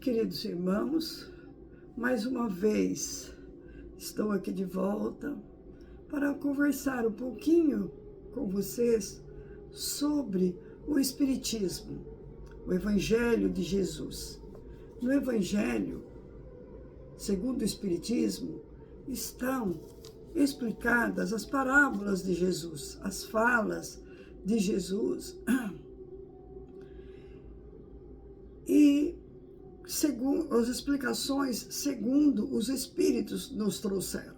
Queridos irmãos, mais uma vez estou aqui de volta para conversar um pouquinho com vocês sobre o Espiritismo, o Evangelho de Jesus. No Evangelho, segundo o Espiritismo, estão explicadas as parábolas de Jesus, as falas de Jesus e segundo as explicações segundo os Espíritos nos trouxeram.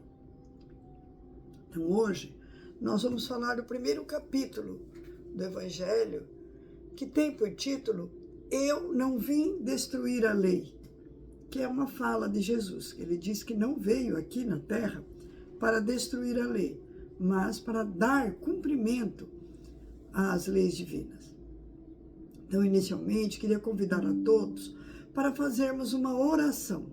Então hoje nós vamos falar do primeiro capítulo do Evangelho, que tem por título Eu não vim destruir a lei, que é uma fala de Jesus. Ele diz que não veio aqui na terra para destruir a lei, mas para dar cumprimento às leis divinas. Então, inicialmente, queria convidar a todos para fazermos uma oração.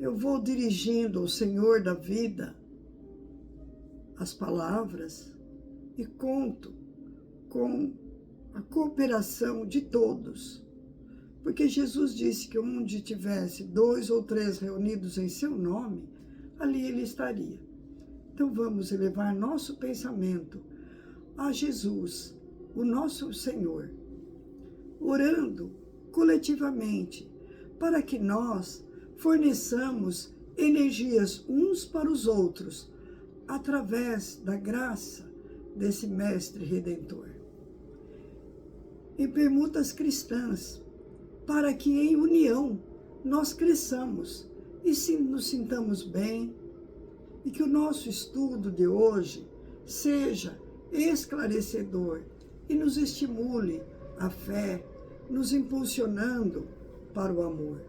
Eu vou dirigindo ao Senhor da vida as palavras e conto com a cooperação de todos, porque Jesus disse que onde tivesse 2 ou 3 reunidos em seu nome, ali ele estaria. Então vamos elevar nosso pensamento a Jesus, o nosso Senhor, orando coletivamente para que nós forneçamos energias uns para os outros através da graça desse Mestre Redentor. Em permutas cristãs, para que em união nós cresçamos e nos sintamos bem, e que o nosso estudo de hoje seja esclarecedor e nos estimule a fé, nos impulsionando para o amor.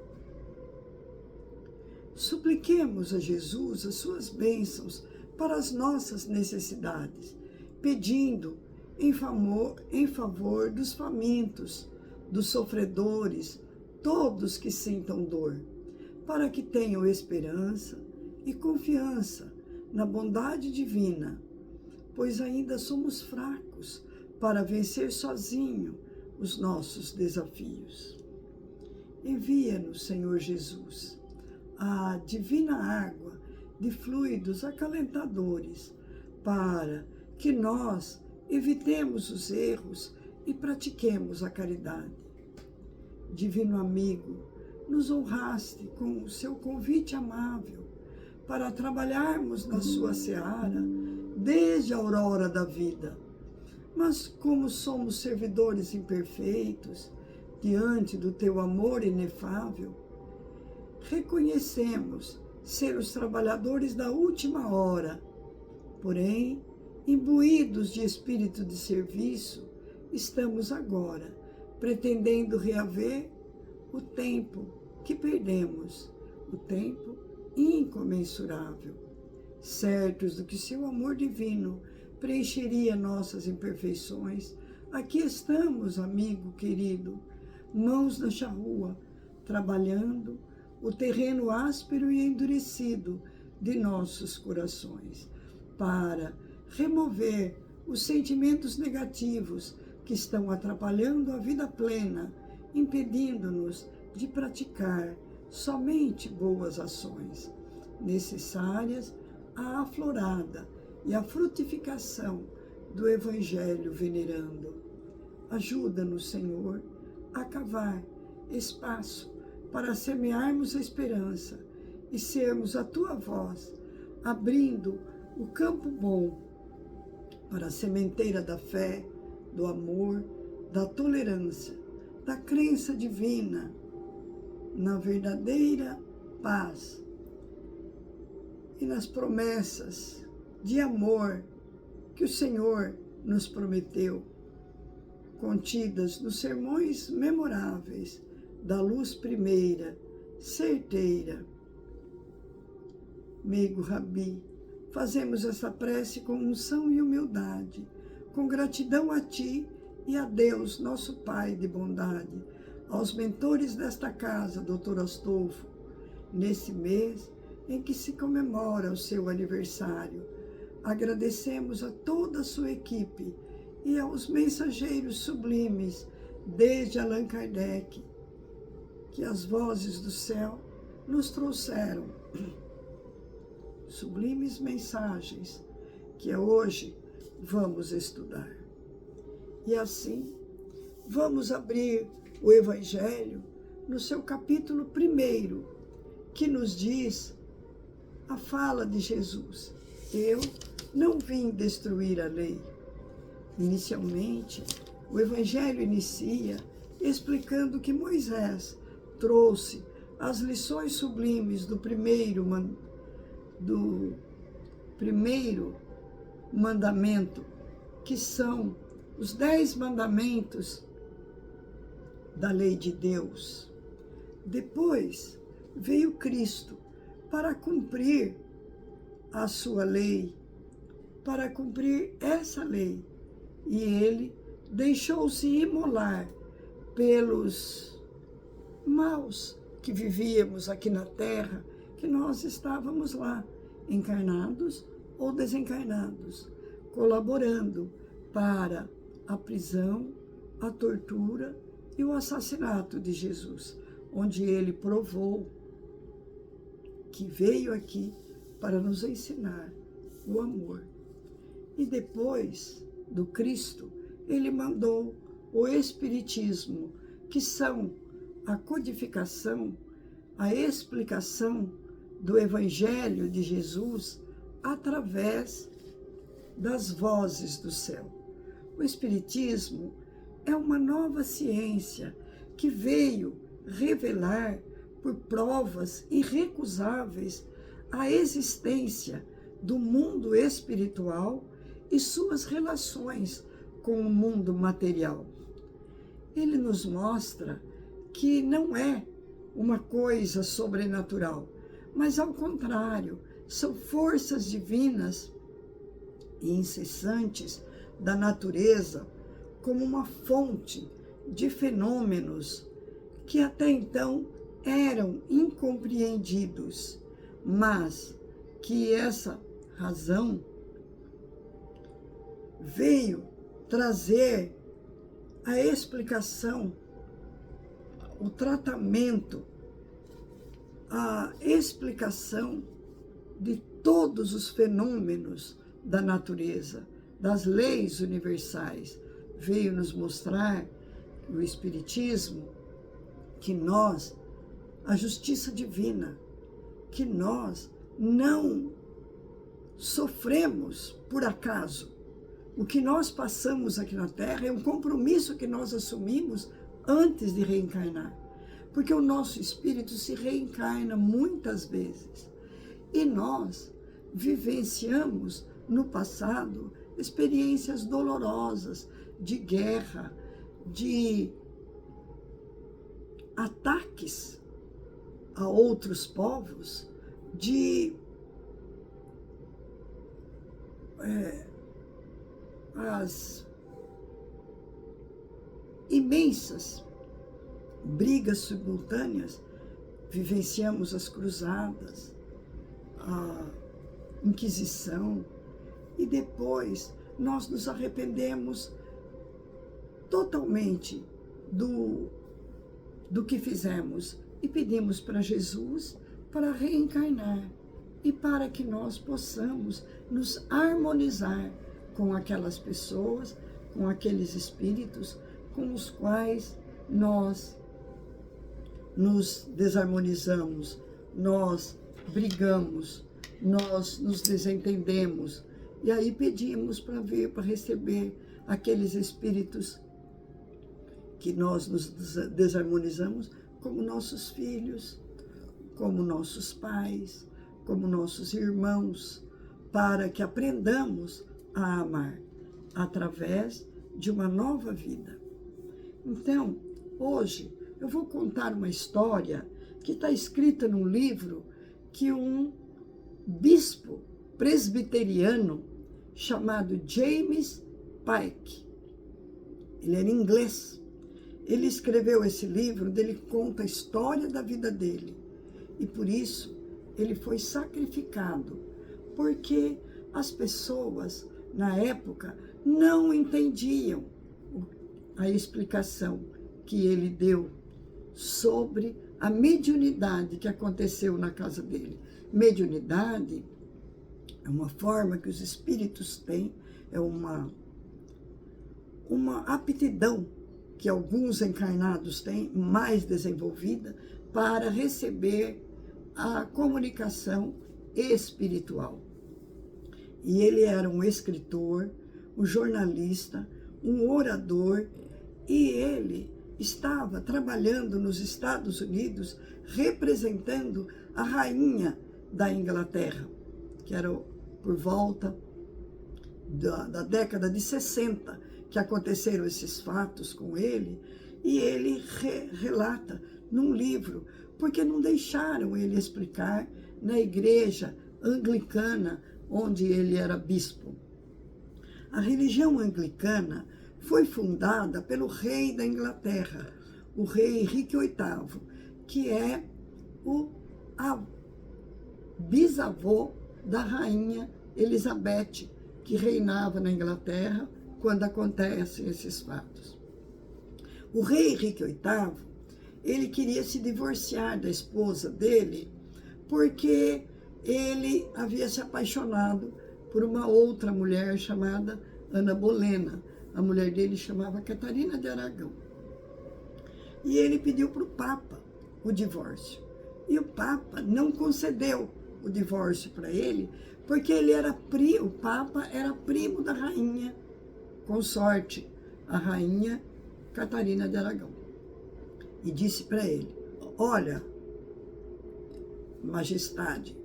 Supliquemos a Jesus as suas bênçãos para as nossas necessidades, pedindo em favor dos famintos, dos sofredores, todos que sintam dor, para que tenham esperança e confiança na bondade divina, pois ainda somos fracos para vencer sozinho os nossos desafios. Envia-nos, Senhor Jesus, a divina água de fluidos acalentadores, para que nós evitemos os erros e pratiquemos a caridade. Divino amigo, nos honraste com o seu convite amável para trabalharmos na sua seara desde a aurora da vida. Mas como somos servidores imperfeitos diante do teu amor inefável, reconhecemos ser os trabalhadores da última hora, porém, imbuídos de espírito de serviço, estamos agora pretendendo reaver o tempo que perdemos, o tempo incomensurável. Certos do que seu amor divino preencheria nossas imperfeições, aqui estamos, amigo querido, mãos na charrua, trabalhando o terreno áspero e endurecido de nossos corações, para remover os sentimentos negativos que estão atrapalhando a vida plena, impedindo-nos de praticar somente boas ações, necessárias à aflorada e à frutificação do Evangelho venerando. Ajuda-nos, Senhor, a cavar espaço para semearmos a esperança e sermos a Tua voz, abrindo o campo bom para a sementeira da fé, do amor, da tolerância, da crença divina, na verdadeira paz e nas promessas de amor que o Senhor nos prometeu, contidas nos sermões memoráveis da luz primeira, certeira. Meigo Rabi, fazemos essa prece com unção e humildade, com gratidão a Ti e a Deus, nosso Pai de bondade, aos mentores desta casa, Dr. Astolfo, nesse mês em que se comemora o seu aniversário. Agradecemos a toda a sua equipe e aos mensageiros sublimes, desde Allan Kardec, que as vozes do céu nos trouxeram sublimes mensagens que hoje vamos estudar. E assim, vamos abrir o Evangelho no seu capítulo 1, que nos diz a fala de Jesus: eu não vim destruir a lei. Inicialmente, o Evangelho inicia explicando que Moisés trouxe as lições sublimes do primeiro mandamento, que são os 10 mandamentos da lei de Deus. Depois veio Cristo para cumprir a sua lei, para cumprir essa lei. E ele deixou-se imolar pelos maus que vivíamos aqui na terra, que nós estávamos lá, encarnados ou desencarnados, colaborando para a prisão, a tortura e o assassinato de Jesus, onde ele provou que veio aqui para nos ensinar o amor. E depois do Cristo, ele mandou o Espiritismo, que são a codificação, a explicação do Evangelho de Jesus através das vozes do céu. O Espiritismo é uma nova ciência que veio revelar por provas irrecusáveis a existência do mundo espiritual e suas relações com o mundo material. Ele nos mostra que não é uma coisa sobrenatural, mas ao contrário, são forças divinas e incessantes da natureza, como uma fonte de fenômenos que até então eram incompreendidos, mas que essa razão veio trazer a explicação, o tratamento, a explicação de todos os fenômenos da natureza, das leis universais. Veio nos mostrar o Espiritismo que nós, a justiça divina, que nós não sofremos por acaso. O que nós passamos aqui na Terra é um compromisso que nós assumimos antes de reencarnar. Porque o nosso espírito se reencarna muitas vezes. E nós vivenciamos no passado experiências dolorosas de guerra, de ataques a outros povos, de as imensas brigas simultâneas. Vivenciamos as cruzadas, a Inquisição, e depois nós nos arrependemos totalmente do que fizemos e pedimos para Jesus para reencarnar e para que nós possamos nos harmonizar com aquelas pessoas, com aqueles espíritos com os quais nós nos desarmonizamos, nós brigamos, nós nos desentendemos. E aí pedimos para vir, para receber aqueles espíritos que nós nos desarmonizamos como nossos filhos, como nossos pais, como nossos irmãos, para que aprendamos a amar através de uma nova vida. Então, hoje eu vou contar uma história que está escrita num livro que um bispo presbiteriano chamado James Pike, ele era inglês, ele escreveu esse livro onde ele conta a história da vida dele. E por isso ele foi sacrificado, porque as pessoas na época não entendiam a explicação que ele deu sobre a mediunidade que aconteceu na casa dele. Mediunidade é uma forma que os espíritos têm, é uma aptidão que alguns encarnados têm, mais desenvolvida, para receber a comunicação espiritual. E ele era um escritor, um jornalista, um orador, e ele estava trabalhando nos Estados Unidos representando a rainha da Inglaterra, que era por volta da década de 60 que aconteceram esses fatos com ele, e ele relata num livro, porque não deixaram ele explicar na igreja anglicana onde ele era bispo. A religião anglicana foi fundada pelo rei da Inglaterra, o rei Henrique VIII, que é o bisavô da rainha Elizabeth, que reinava na Inglaterra quando acontecem esses fatos. O rei Henrique VIII, ele queria se divorciar da esposa dele porque ele havia se apaixonado por uma outra mulher chamada Ana Bolena. A mulher dele chamava Catarina de Aragão. E ele pediu para o Papa o divórcio. E o Papa não concedeu o divórcio para ele, porque o Papa era primo da rainha consorte, a rainha Catarina de Aragão. E disse para ele: olha, majestade,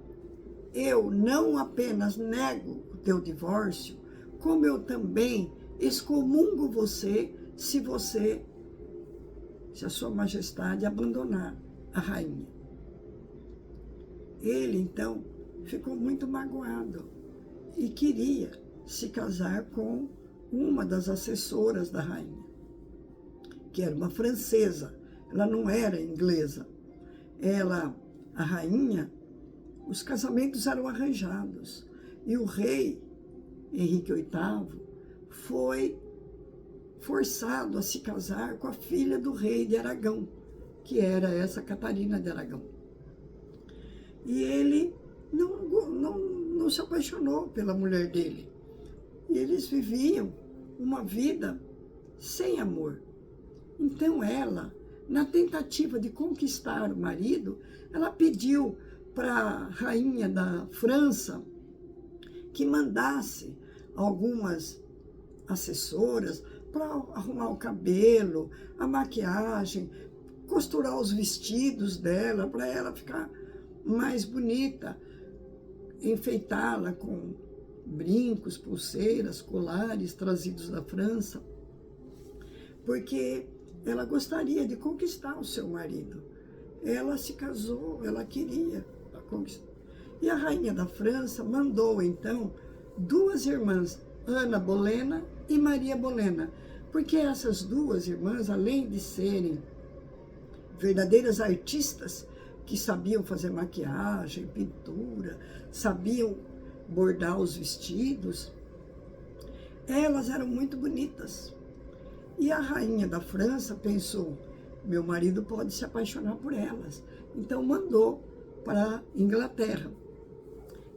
eu não apenas nego o teu divórcio, como eu também excomungo você se a sua majestade abandonar a rainha. Ele, então, ficou muito magoado e queria se casar com uma das assessoras da rainha, que era uma francesa, ela não era inglesa. A rainha, os casamentos eram arranjados, e o rei Henrique VIII foi forçado a se casar com a filha do rei de Aragão, que era essa Catarina de Aragão. E ele não se apaixonou pela mulher dele. E eles viviam uma vida sem amor. Então ela, na tentativa de conquistar o marido, ela pediu para a rainha da França que mandasse algumas assessoras para arrumar o cabelo, a maquiagem, costurar os vestidos dela, para ela ficar mais bonita, enfeitá-la com brincos, pulseiras, colares trazidos da França, porque ela gostaria de conquistar o seu marido. Ela se casou, ela queria conquistar. E a rainha da França mandou, então, duas irmãs, Ana Bolena e Maria Bolena, porque essas duas irmãs, além de serem verdadeiras artistas, que sabiam fazer maquiagem, pintura, sabiam bordar os vestidos, elas eram muito bonitas. E a rainha da França pensou: meu marido pode se apaixonar por elas. Então mandou para a Inglaterra.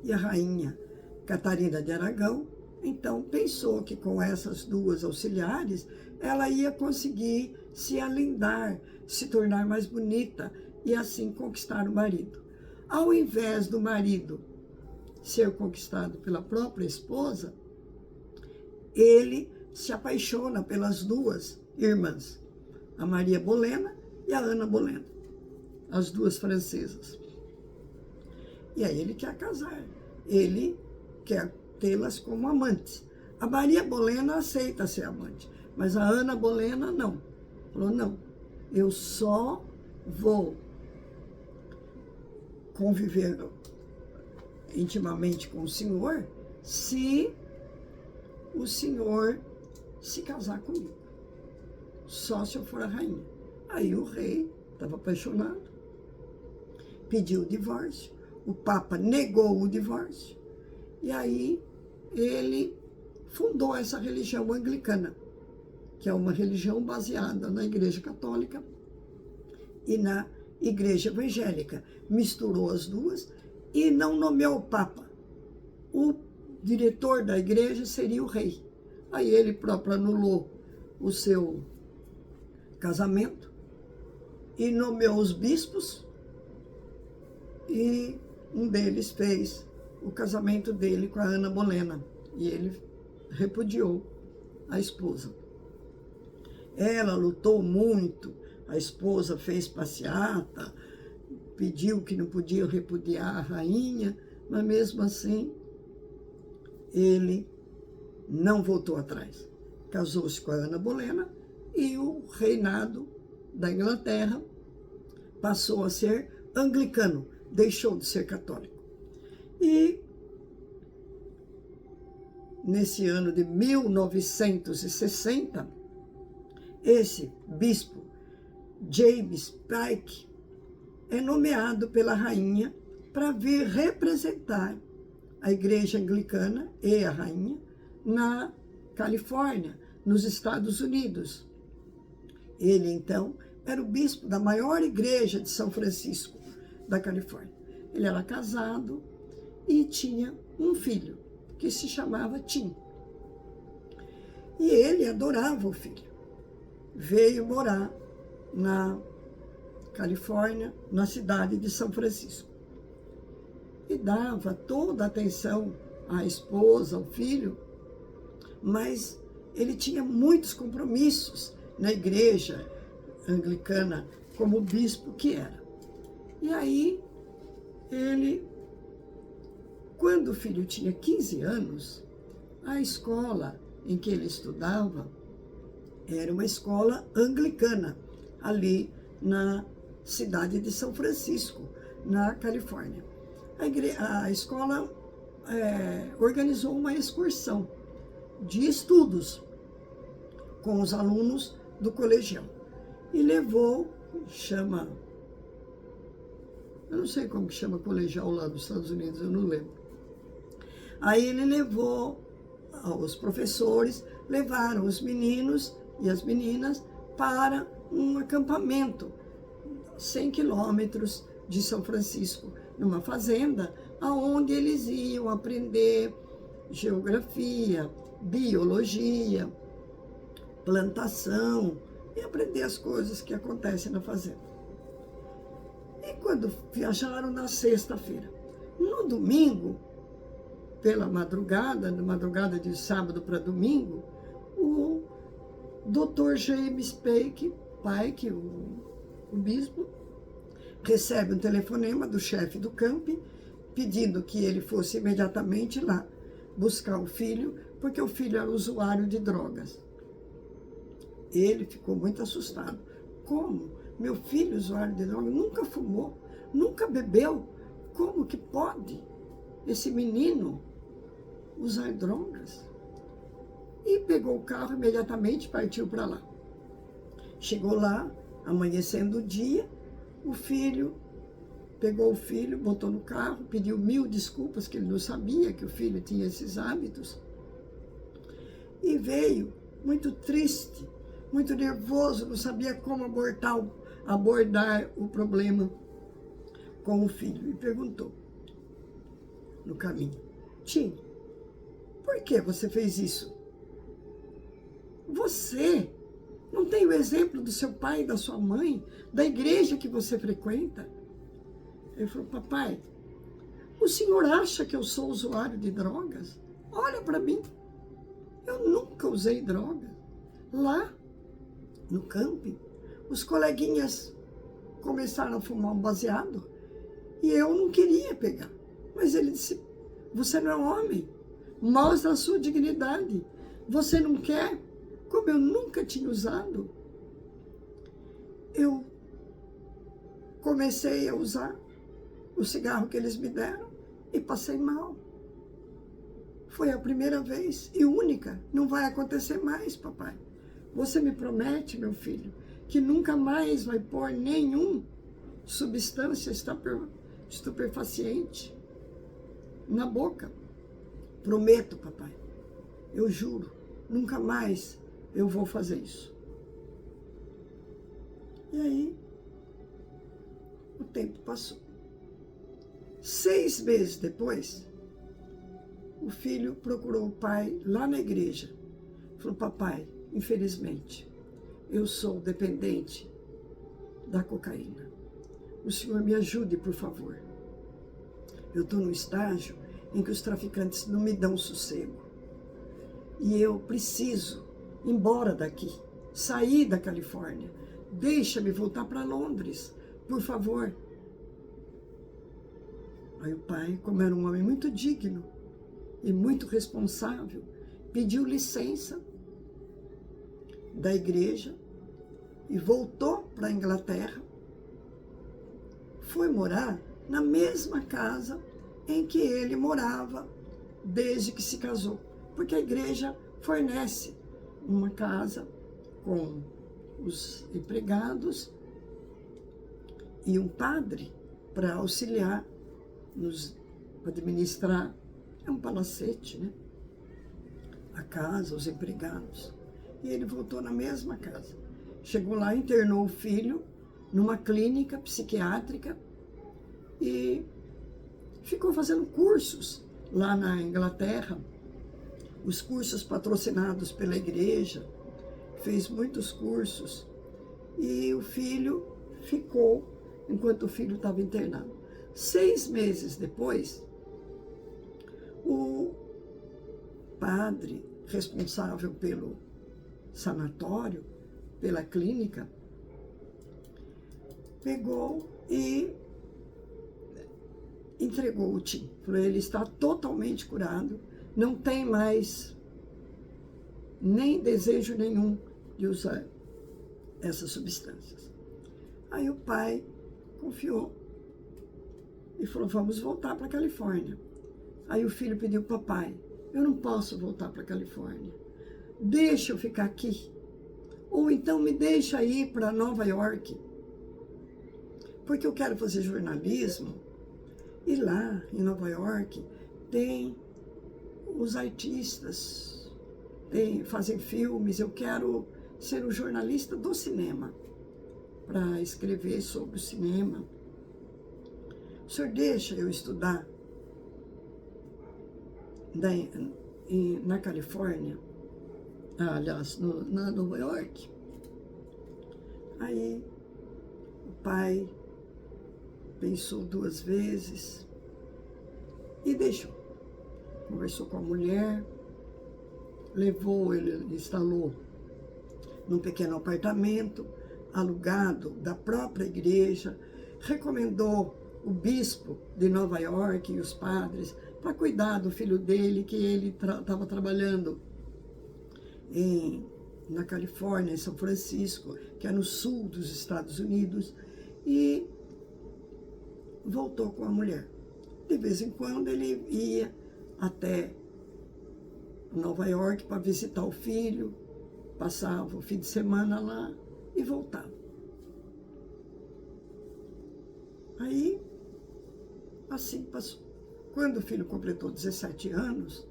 E a rainha Catarina de Aragão, então, pensou que com essas duas auxiliares, ela ia conseguir se alindar, se tornar mais bonita e assim conquistar o marido. Ao invés do marido ser conquistado pela própria esposa, ele se apaixona pelas duas irmãs, a Maria Bolena e a Ana Bolena, as duas francesas. E aí ele quer casar, ele quer tê-las como amantes. A Maria Bolena aceita ser amante, mas a Ana Bolena não. Falou: não, eu só vou conviver intimamente com o senhor se o senhor se casar comigo. Só se eu for a rainha. Aí o rei estava apaixonado, pediu o divórcio, o Papa negou o divórcio, e aí ele fundou essa religião anglicana, que é uma religião baseada na Igreja Católica e na igreja evangélica. Misturou as duas e não nomeou o Papa. O diretor da igreja seria o rei. Aí ele próprio anulou o seu casamento e nomeou os bispos, e um deles fez o casamento dele com a Ana Bolena, e ele repudiou a esposa. Ela lutou muito, a esposa fez passeata, pediu que não podia repudiar a rainha, mas mesmo assim ele não voltou atrás. Casou-se com a Ana Bolena e o reinado da Inglaterra passou a ser anglicano, deixou de ser católico. E nesse ano de 1960, esse bispo, James Pike, é nomeado pela rainha para vir representar a igreja anglicana e a rainha na Califórnia, nos Estados Unidos. Ele, então, era o bispo da maior igreja de São Francisco, da Califórnia. Ele era casado e tinha um filho, que se chamava Tim. E ele adorava o filho. Veio morar na Califórnia, na cidade de São Francisco. E dava toda a atenção à esposa, ao filho, mas ele tinha muitos compromissos na igreja anglicana, como bispo que era. E aí, ele, quando o filho tinha 15 anos, a escola em que ele estudava era uma escola anglicana, ali na cidade de São Francisco, na Califórnia. A escola organizou uma excursão de estudos com os alunos do colegial e levou, eu não sei como que chama colegial lá nos Estados Unidos, eu não lembro. Aí ele levou, os professores levaram os meninos e as meninas para um acampamento, 100 quilômetros de São Francisco, numa fazenda, onde eles iam aprender geografia, biologia, plantação, e aprender as coisas que acontecem na fazenda. E quando viajaram na sexta-feira, no domingo, pela madrugada, na madrugada de sábado para domingo, o Dr. James Pike, o bispo, recebe um telefonema do chefe do campi, pedindo que ele fosse imediatamente lá buscar o filho, porque o filho era usuário de drogas. Ele ficou muito assustado. Como? Meu filho, usuário de drogas, nunca fumou, nunca bebeu. Como que pode esse menino usar drogas? E pegou o carro imediatamente, partiu para lá. Chegou lá, amanhecendo o dia, o filho pegou o filho, botou no carro, pediu 1000 desculpas, que ele não sabia que o filho tinha esses hábitos. E veio muito triste, muito nervoso, não sabia como abordar o problema com o filho. E perguntou no caminho: Tim, por que você fez isso? Você não tem o exemplo do seu pai e da sua mãe, da igreja que você frequenta? Ele falou: papai, o senhor acha que eu sou usuário de drogas? Olha para mim, eu nunca usei droga. Lá no camping, os coleguinhas começaram a fumar um baseado e eu não queria pegar. Mas ele disse: você não é homem, mostra a sua dignidade. Você não quer? Como eu nunca tinha usado, eu comecei a usar o cigarro que eles me deram e passei mal. Foi a primeira vez e única. Não vai acontecer mais, papai. Você me promete, meu filho, que nunca mais vai pôr nenhum substância estupefaciente na boca? Prometo, papai. Eu juro, nunca mais eu vou fazer isso. E aí, tempo passou. 6 meses depois, o filho procurou o pai lá na igreja. Falou: papai, infelizmente, eu sou dependente da cocaína. O senhor me ajude, por favor. Eu estou num estágio em que os traficantes não me dão sossego. E eu preciso ir embora daqui, sair da Califórnia. Deixa-me voltar para Londres, por favor. Aí o pai, como era um homem muito digno e muito responsável, pediu licença da igreja e voltou para a Inglaterra. Foi morar na mesma casa em que ele morava desde que se casou, porque a igreja fornece uma casa com os empregados e um padre para auxiliar nos administrar. É um palacete, né? A casa, os empregados. E ele voltou na mesma casa. Chegou lá, internou o filho numa clínica psiquiátrica e ficou fazendo cursos lá na Inglaterra, os cursos patrocinados pela igreja, fez muitos cursos. E o filho ficou, enquanto o filho estava internado. 6 meses depois, o padre responsável pelo sanatório, pela clínica, pegou e entregou o Tim. Falou: ele está totalmente curado, não tem mais nem desejo nenhum de usar essas substâncias. Aí o pai confiou e falou: vamos voltar para a Califórnia. Aí o filho pediu: papai, eu não posso voltar para a Califórnia, deixa eu ficar aqui, ou então me deixa ir para Nova York, porque eu quero fazer jornalismo, e lá em Nova York tem os artistas, fazem filmes, eu quero ser um jornalista do cinema, para escrever sobre o cinema. O senhor deixa eu estudar na Califórnia, aliás, na Nova York? Aí o pai pensou 2 vezes e deixou. Conversou com a mulher, ele instalou num pequeno apartamento alugado da própria igreja, recomendou o bispo de Nova York e os padres para cuidar do filho dele, que ele estava trabalhando na Califórnia, em São Francisco, que é no sul dos Estados Unidos, e voltou com a mulher. De vez em quando ele ia até Nova York para visitar o filho, passava o fim de semana lá e voltava. Aí, assim passou. Quando o filho completou 17 anos,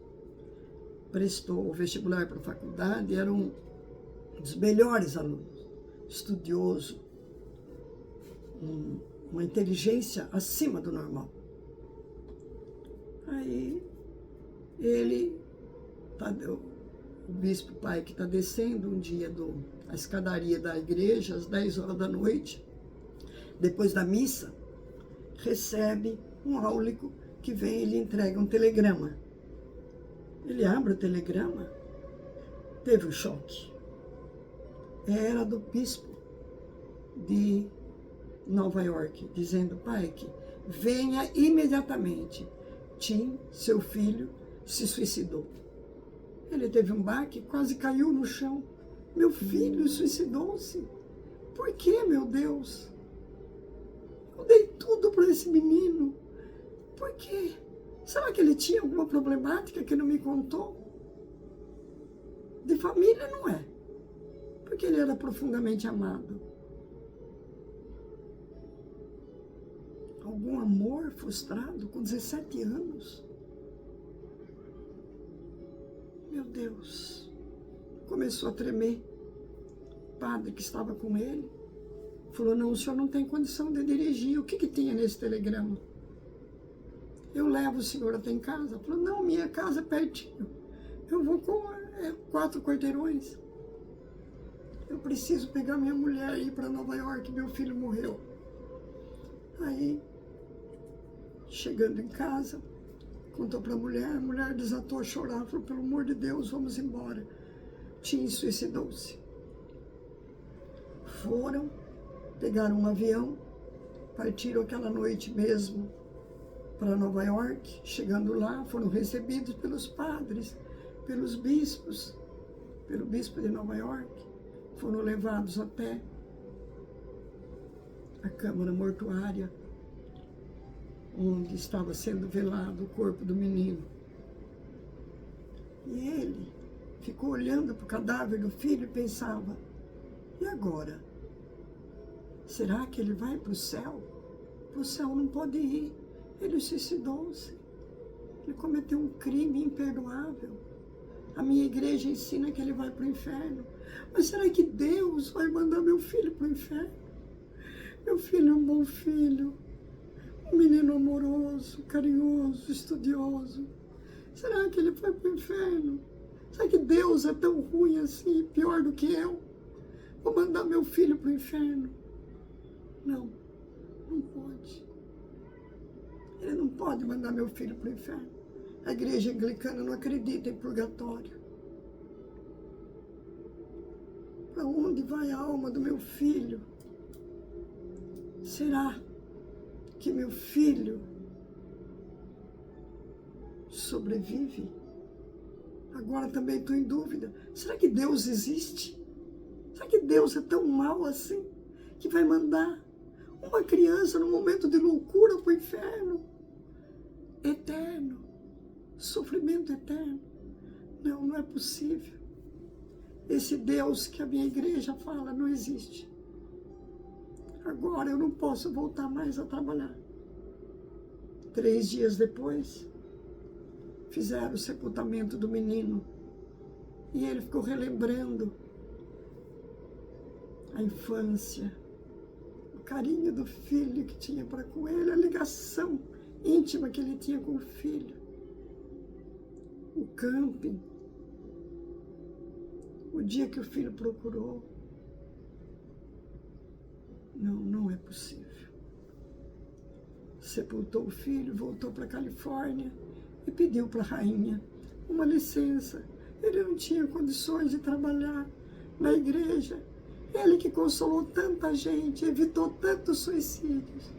prestou o vestibular para a faculdade, era um dos melhores alunos, estudioso, uma inteligência acima do normal. Aí, o bispo pai que está descendo um dia a escadaria da igreja, às 10 horas da noite, depois da missa, recebe um áulico que vem e lhe entrega um telegrama. Ele abre o telegrama, teve um choque. Era do bispo de Nova York, dizendo: pai, que venha imediatamente. Tim, seu filho, se suicidou. Ele teve um baque, quase caiu no chão. Meu filho suicidou-se. Por quê, meu Deus? Eu dei tudo para esse menino. Por quê? Será que ele tinha alguma problemática que não me contou? De família não é, porque ele era profundamente amado. Algum amor frustrado com 17 anos? Meu Deus, começou a tremer. O padre que estava com ele Falou, não, o senhor não tem condição de dirigir. O que tinha nesse telegrama? Eu levo o senhor até em casa. Falou, não, minha casa é pertinho. Eu vou com 4 quarteirões. Eu preciso pegar minha mulher e ir para Nova York, meu filho morreu. Aí, chegando em casa, contou para a mulher desatou a chorar, falou, pelo amor de Deus, vamos embora. Tim suicidou-se. Foram, pegaram um avião, partiram aquela noite mesmo para Nova York. Chegando lá, foram recebidos pelos padres, pelos bispos, pelo bispo de Nova York. Foram levados até a câmara mortuária, onde estava sendo velado o corpo do menino. E ele ficou olhando para o cadáver do filho e pensava, e agora? Será que ele vai para o céu? Para o céu não pode ir. Ele suicidou-se. Ele cometeu um crime imperdoável. A minha igreja ensina que ele vai para o inferno. Mas será que Deus vai mandar meu filho para o inferno? Meu filho é um bom filho. Um menino amoroso, carinhoso, estudioso. Será que ele foi para o inferno? Será que Deus é tão ruim assim, pior do que eu? Vou mandar meu filho para o inferno? Não, não pode. Ele não pode mandar meu filho para o inferno. A igreja anglicana não acredita em purgatório. Para onde vai a alma do meu filho? Será que meu filho sobrevive? Agora também estou em dúvida. Será que Deus existe? Será que Deus é tão mau assim que vai mandar uma criança num momento de loucura para o inferno? Eterno. Sofrimento eterno. Não, não é possível. Esse Deus que a minha igreja fala não existe. Agora eu não posso voltar mais a trabalhar. 3 dias depois, fizeram o sepultamento do menino. E ele ficou relembrando a infância, o carinho do filho que tinha para com ele, a ligação íntima que ele tinha com o filho. O camping, o dia que o filho procurou. Não, não é possível. Sepultou o filho, voltou para a Califórnia e pediu para a rainha uma licença. Ele não tinha condições de trabalhar na igreja. Ele que consolou tanta gente, evitou tantos suicídios.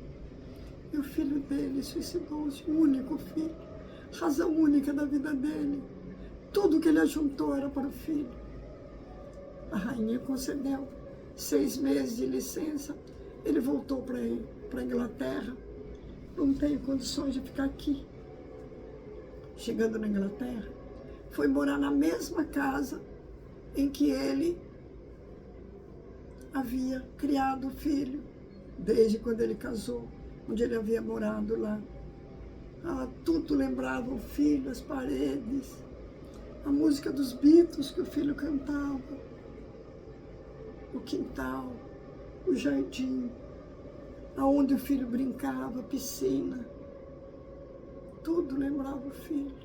E o filho dele suicidou-se, o único filho, razão única da vida dele. Tudo que ele ajuntou era para o filho. A rainha concedeu 6 meses de licença. Ele voltou para a Inglaterra. Não tenho condições de ficar aqui. Chegando na Inglaterra, foi morar na mesma casa em que ele havia criado o filho, desde quando ele casou, onde ele havia morado lá. Tudo lembrava o filho, as paredes, a música dos Beatles que o filho cantava, o quintal, o jardim, aonde o filho brincava, a piscina. Tudo lembrava o filho.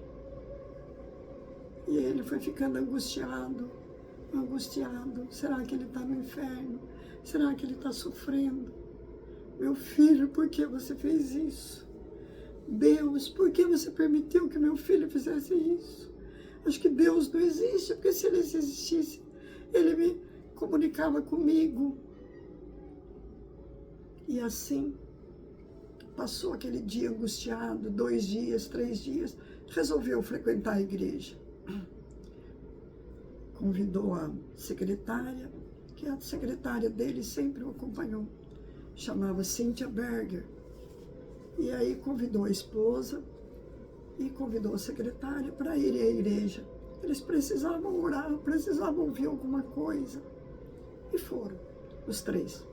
E ele foi ficando angustiado. Será que ele está no inferno? Será que ele está sofrendo? Meu filho, por que você fez isso? Deus, por que você permitiu que meu filho fizesse isso? Acho que Deus não existe, porque se ele existisse, ele me comunicava comigo. E assim, passou aquele dia angustiado, 2 dias, 3 dias, resolveu frequentar a igreja. Convidou a secretária, que a secretária dele sempre o acompanhou, chamava Cynthia Berger. E aí convidou a esposa e convidou a secretária para ir à igreja. Eles precisavam orar, precisavam ouvir alguma coisa. E foram, os 3.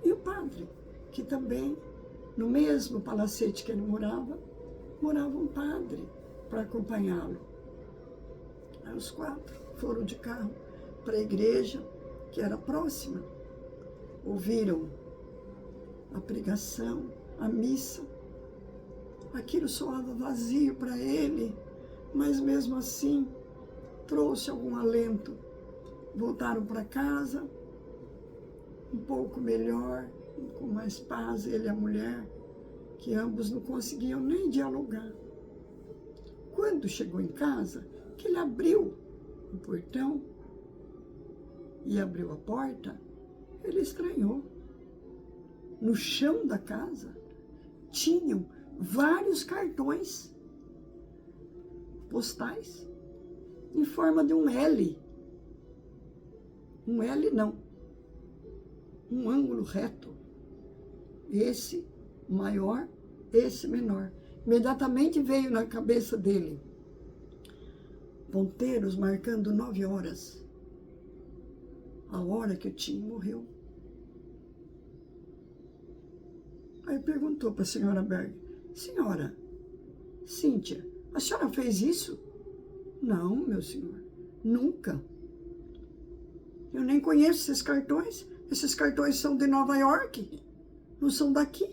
E o padre, que também, no mesmo palacete que ele morava um padre para acompanhá-lo. Aí os 4 foram de carro para a igreja, que era próxima. Ouviram a pregação, a missa. Aquilo soava vazio para ele, mas mesmo assim trouxe algum alento. Voltaram para casa, um pouco melhor, com mais paz, ele e a mulher, que ambos não conseguiam nem dialogar. Quando chegou em casa, que ele abriu o portão e abriu a porta, ele estranhou. No chão da casa tinham vários cartões postais em forma de um L. Um L não, um ângulo reto. Esse maior, esse menor. Imediatamente veio na cabeça dele ponteiros marcando 9 horas. A hora que o Tim morreu. Aí perguntou para a senhora Berg: senhora Cíntia, a senhora fez isso? Não, meu senhor, nunca. Eu nem conheço esses cartões. Esses cartões são de Nova York, não são daqui.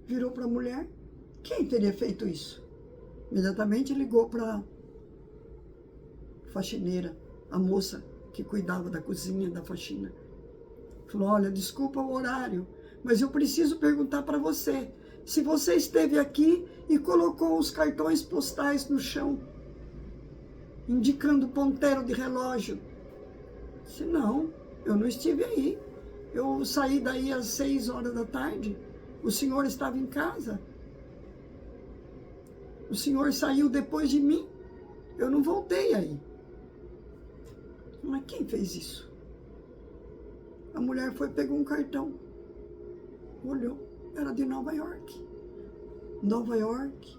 Virou para a mulher: quem teria feito isso? Imediatamente ligou para a faxineira, a moça que cuidava da cozinha, da faxina. Falou: olha, desculpa o horário, mas eu preciso perguntar para você se você esteve aqui e colocou os cartões postais no chão, indicando ponteiro de relógio. Disse: não, eu não estive aí. Eu saí daí às 6 horas da tarde. O senhor estava em casa. O senhor saiu depois de mim. Eu não voltei aí. Mas quem fez isso? A mulher foi, pegou um cartão. Olhou, era de Nova York. Nova York.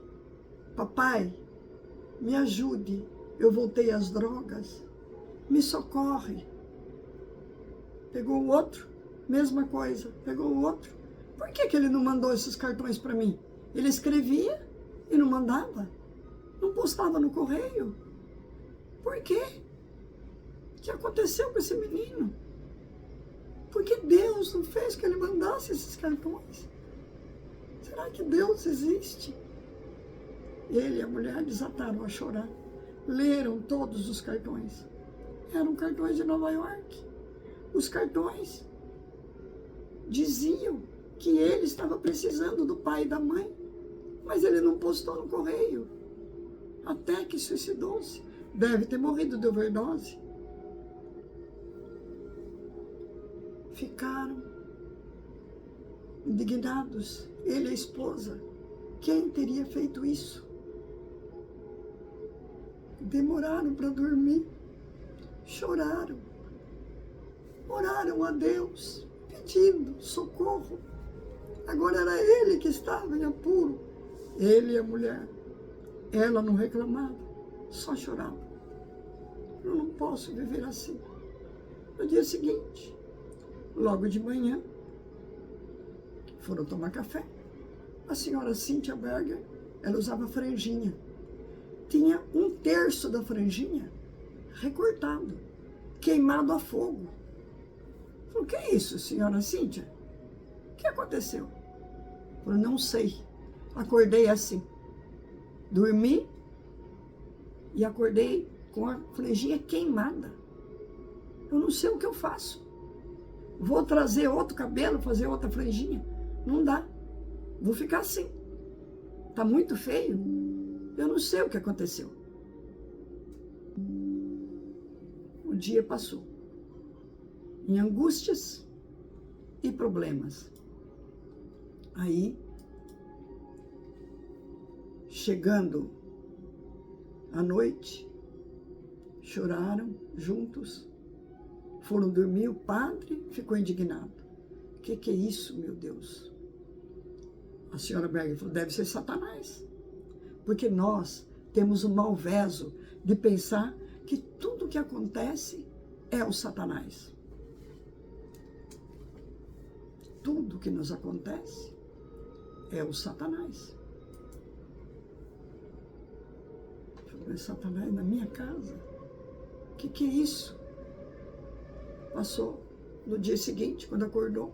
Papai, me ajude. Eu voltei às drogas. Me socorre. Pegou o outro, mesma coisa. Pegou o outro. Por que ele não mandou esses cartões para mim? Ele escrevia e não mandava. Não postava no correio. Por quê? O que aconteceu com esse menino? Por que Deus não fez que ele mandasse esses cartões? Será que Deus existe? Ele e a mulher desataram a chorar. Leram todos os cartões. Eram cartões de Nova York. Os cartões diziam que ele estava precisando do pai e da mãe, mas ele não postou no correio. Até que suicidou-se. Deve ter morrido de overdose. Ficaram indignados, ele e a esposa. Quem teria feito isso? Demoraram para dormir, choraram, oraram a Deus, pedindo socorro. Agora era ele que estava em apuro, ele e a mulher. Ela não reclamava, só chorava. Eu não posso viver assim. No dia seguinte, logo de manhã, foram tomar café. A senhora Cíntia Berger, ela usava franjinha. Tinha 1/3 da franjinha recortado, queimado a fogo. Falei: o que é isso, senhora Cíntia? O que aconteceu? Falei: não sei. Acordei assim. Dormi e acordei com a franjinha queimada. Eu não sei o que eu faço. Vou trazer outro cabelo, fazer outra franjinha? Não dá. Vou ficar assim. Tá muito feio. Eu não sei o que aconteceu. O dia passou em angústias e problemas. Aí, chegando à noite, choraram juntos, foram dormir. O padre ficou indignado. O que é isso, meu Deus? A senhora Berger falou: deve ser Satanás. Porque nós temos o malveso de pensar que tudo que acontece é o Satanás. Tudo que nos acontece é o Satanás. É Satanás na minha casa? O que é isso? Passou no dia seguinte, quando acordou.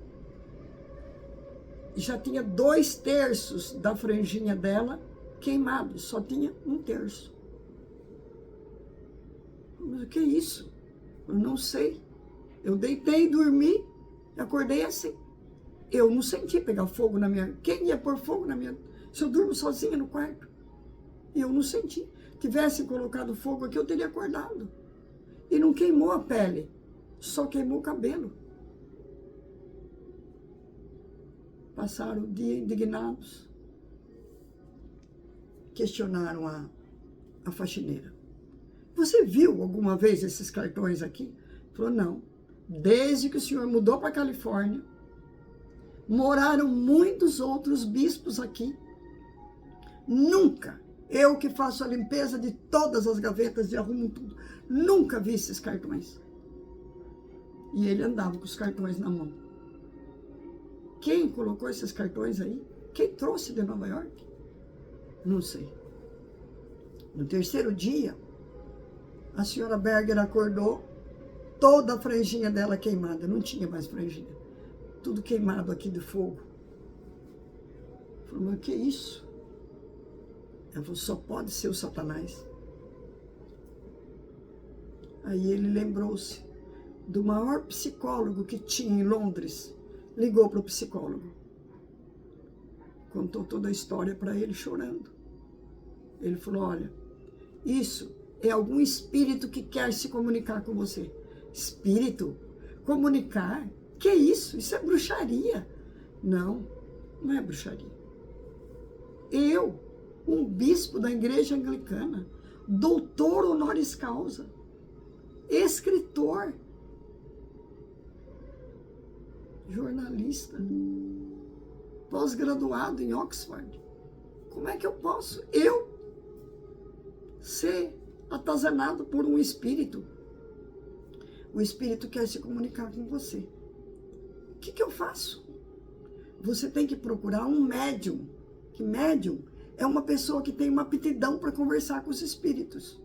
Já tinha 2/3 da franjinha dela queimado, só tinha 1/3. Mas o que é isso? Eu não sei. Eu deitei, dormi, acordei assim. Eu não senti pegar fogo na minha... Quem ia pôr fogo na minha... Se eu durmo sozinha no quarto? Eu não senti. Tivessem colocado fogo aqui, eu teria acordado. E não queimou a pele, só queimou o cabelo. Passaram o dia indignados. Questionaram a faxineira. Você viu alguma vez esses cartões aqui? Falou, não. Desde que o senhor mudou para a Califórnia, moraram muitos outros bispos aqui. Nunca, eu que faço a limpeza de todas as gavetas e arrumo tudo, nunca vi esses cartões. E ele andava com os cartões na mão. Quem colocou esses cartões aí? Quem trouxe de Nova York? Não sei. No terceiro dia, a senhora Berger acordou, toda a franjinha dela queimada, não tinha mais franjinha. Tudo queimado aqui de fogo. Falou, mas o que é isso? Ela falou, só pode ser o Satanás. Aí ele lembrou-se do maior psicólogo que tinha em Londres. Ligou para o psicólogo. Contou toda a história para ele, chorando. Ele falou, olha, isso é algum espírito que quer se comunicar com você. Espírito? Comunicar? Que isso? Isso é bruxaria. Não, não é bruxaria. Eu, um bispo da igreja anglicana, doutor honoris causa, escritor, jornalista, pós-graduado em Oxford. Como é que eu posso, ser atazanado por um espírito? O espírito quer se comunicar com você. O que eu faço? Você tem que procurar um médium. Que médium é uma pessoa que tem uma aptidão para conversar com os espíritos.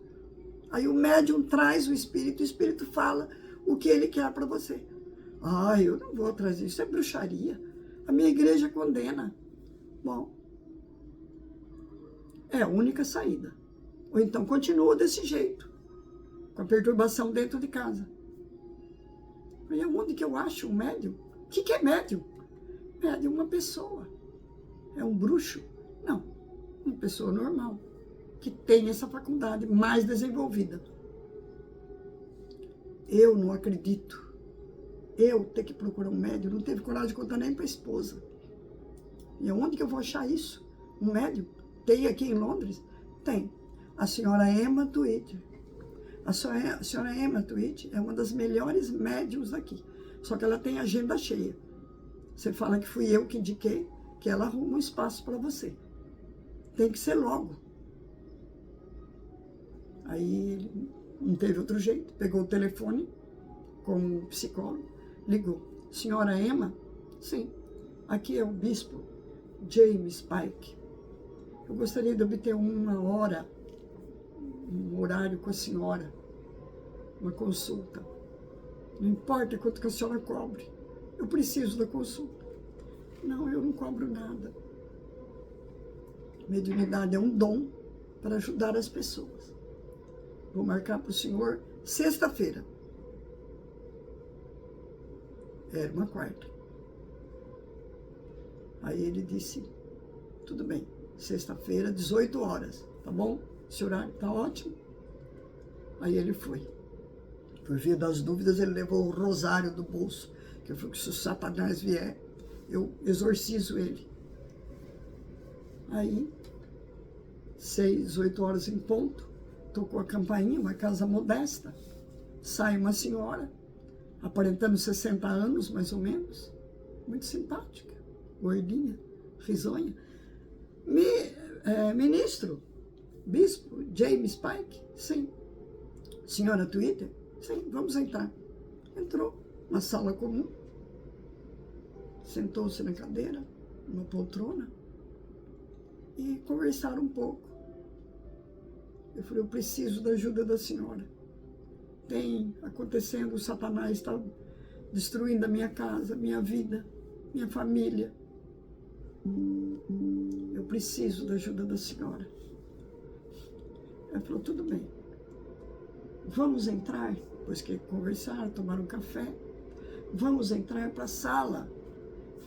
Aí o médium traz o espírito fala o que ele quer para você. Ah, eu não vou atrás disso, é bruxaria. A minha igreja condena. Bom, é a única saída. Ou então continua desse jeito, com a perturbação dentro de casa. E onde que eu acho um médium? O que é médium? Médium é uma pessoa. É um bruxo? Não, uma pessoa normal, que tem essa faculdade mais desenvolvida. Eu não acredito. Eu ter que procurar um médium, não teve coragem de contar nem para a esposa. E onde que eu vou achar isso? Um médium? Tem aqui em Londres? Tem. A senhora Emma Twitter. A senhora Emma Twitter é uma das melhores médiums daqui. Só que ela tem agenda cheia. Você fala que fui eu que indiquei, que ela arruma um espaço para você. Tem que ser logo. Aí ele não teve outro jeito. Pegou o telefone com o psicólogo, ligou. Senhora Emma? Sim. Aqui é o bispo James Pike. Eu gostaria de obter uma hora, um horário com a senhora, uma consulta. Não importa quanto que a senhora cobre, eu preciso da consulta. Não, eu não cobro nada. Mediunidade é um dom para ajudar as pessoas. Vou marcar para o senhor sexta-feira. Era uma quarta. Aí ele disse, tudo bem, sexta-feira, 18 horas, tá bom? Esse horário tá ótimo. Aí ele foi. Por via das dúvidas, ele levou o rosário do bolso, que eu falei que se o Satanás vier, eu exorcizo ele. Aí, 6, 8 horas em ponto, tocou a campainha, uma casa modesta, sai uma senhora, aparentando 60 anos, mais ou menos, muito simpática, gordinha, risonha. Ministro, bispo James Pike? Sim. Senhora Twitter? Sim, vamos entrar. Entrou, uma sala comum, sentou-se na cadeira, numa poltrona, e conversaram um pouco. Eu falei, eu preciso da ajuda da senhora. Tem acontecendo, o Satanás está destruindo a minha casa, minha vida, minha família. Eu preciso da ajuda da senhora. Ela falou, tudo bem. Vamos entrar, depois que conversaram, tomaram um café, vamos entrar para a sala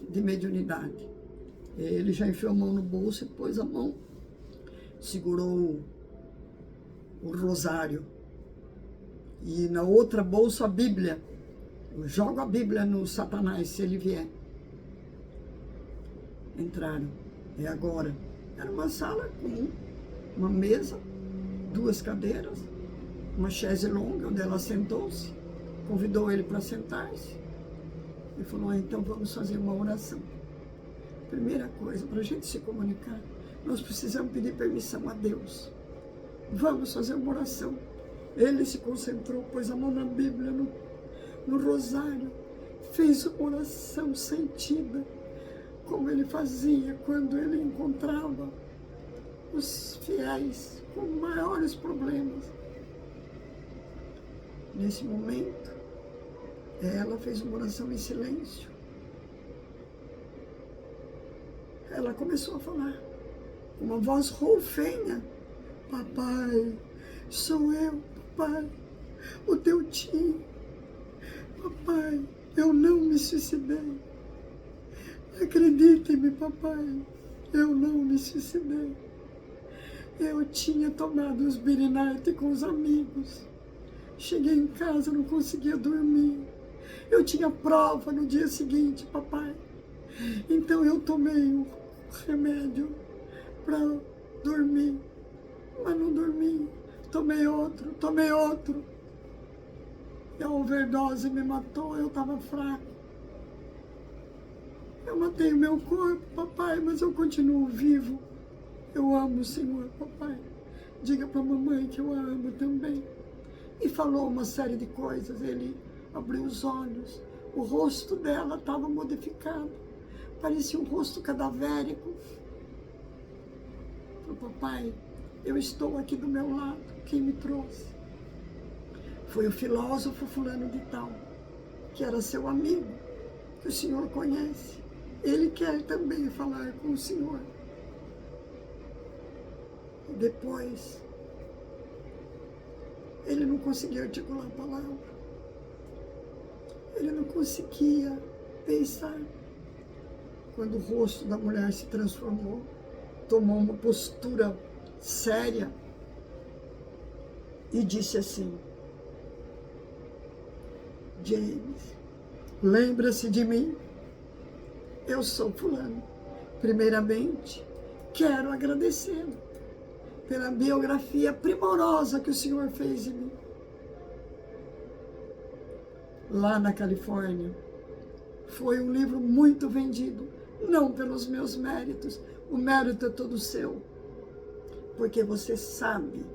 de mediunidade. Ele já enfiou a mão no bolso e pôs a mão, segurou o rosário. E na outra bolsa a Bíblia. Eu jogo a Bíblia no Satanás, se ele vier. Entraram. É agora. Era uma sala comum, uma mesa, 2 cadeiras, uma chaise longue, onde ela sentou-se, convidou ele para sentar-se e falou, então vamos fazer uma oração. Primeira coisa, para a gente se comunicar, nós precisamos pedir permissão a Deus. Vamos fazer uma oração. Ele se concentrou, pôs a mão na Bíblia, no rosário, fez uma oração sentida, como ele fazia quando ele encontrava os fiéis com maiores problemas. Nesse momento, ela fez uma oração em silêncio. Ela começou a falar, com uma voz rouquenha, papai, sou eu, papai, o teu tio. Papai, eu não me suicidei. Acredite-me, papai, eu não me suicidei. Eu tinha tomado os Birinite com os amigos. Cheguei em casa, não conseguia dormir. Eu tinha prova no dia seguinte, papai. Então eu tomei um remédio para dormir, mas não dormi. Tomei outro. E a overdose me matou, eu estava fraco. Eu matei o meu corpo, papai, mas eu continuo vivo. Eu amo o Senhor, papai. Diga para a mamãe que eu a amo também. E falou uma série de coisas. Ele abriu os olhos. O rosto dela estava modificado. Parecia um rosto cadavérico. Falei, papai, eu estou aqui do meu lado. Quem me trouxe? Foi o filósofo fulano de tal, que era seu amigo, que o senhor conhece. Ele quer também falar com o senhor. E depois, ele não conseguia articular a palavra. Ele não conseguia pensar. Quando o rosto da mulher se transformou, tomou uma postura séria e disse assim, James, lembra-se de mim? Eu sou fulano. Primeiramente, quero agradecê-lo pela biografia primorosa que o senhor fez de mim. Lá na Califórnia, foi um livro muito vendido, não pelos meus méritos, o mérito é todo seu, porque você sabe,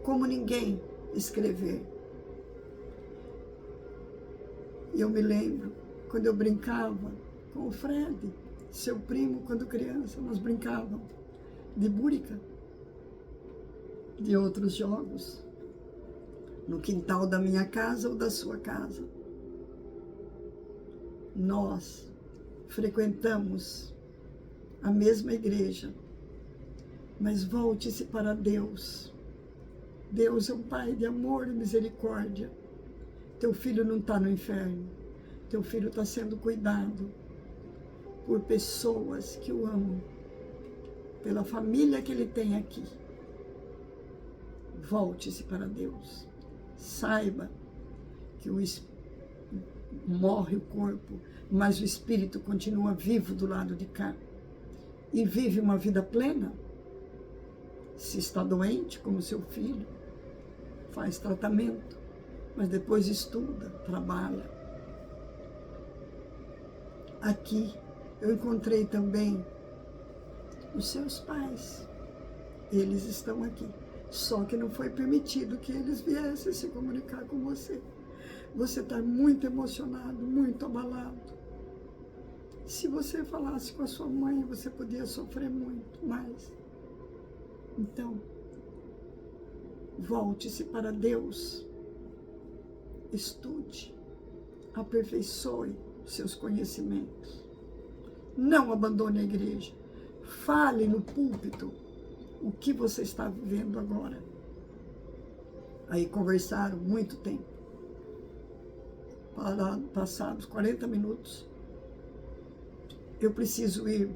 como ninguém, escrever. E eu me lembro, quando eu brincava com o Fred, seu primo, quando criança, nós brincávamos de búrica, de outros jogos, no quintal da minha casa ou da sua casa. Nós frequentamos a mesma igreja, mas volte-se para Deus. Deus é um Pai de amor e misericórdia. Teu filho não está no inferno. Teu filho está sendo cuidado por pessoas que o amam, pela família que ele tem aqui. Volte-se para Deus. Saiba que morre o corpo, mas o espírito continua vivo do lado de cá. E vive uma vida plena. Se está doente, como seu filho, faz tratamento, mas depois estuda, trabalha. Aqui eu encontrei também os seus pais. Eles estão aqui. Só que não foi permitido que eles viessem se comunicar com você. Você está muito emocionado, muito abalado. Se você falasse com a sua mãe, você podia sofrer muito mais. Então, volte-se para Deus. Estude. aperfeiçoe seus conhecimentos. Não abandone a igreja. Fale no púlpito o que você está vivendo agora. Aí conversaram muito tempo. Passados 40 minutos, eu preciso ir.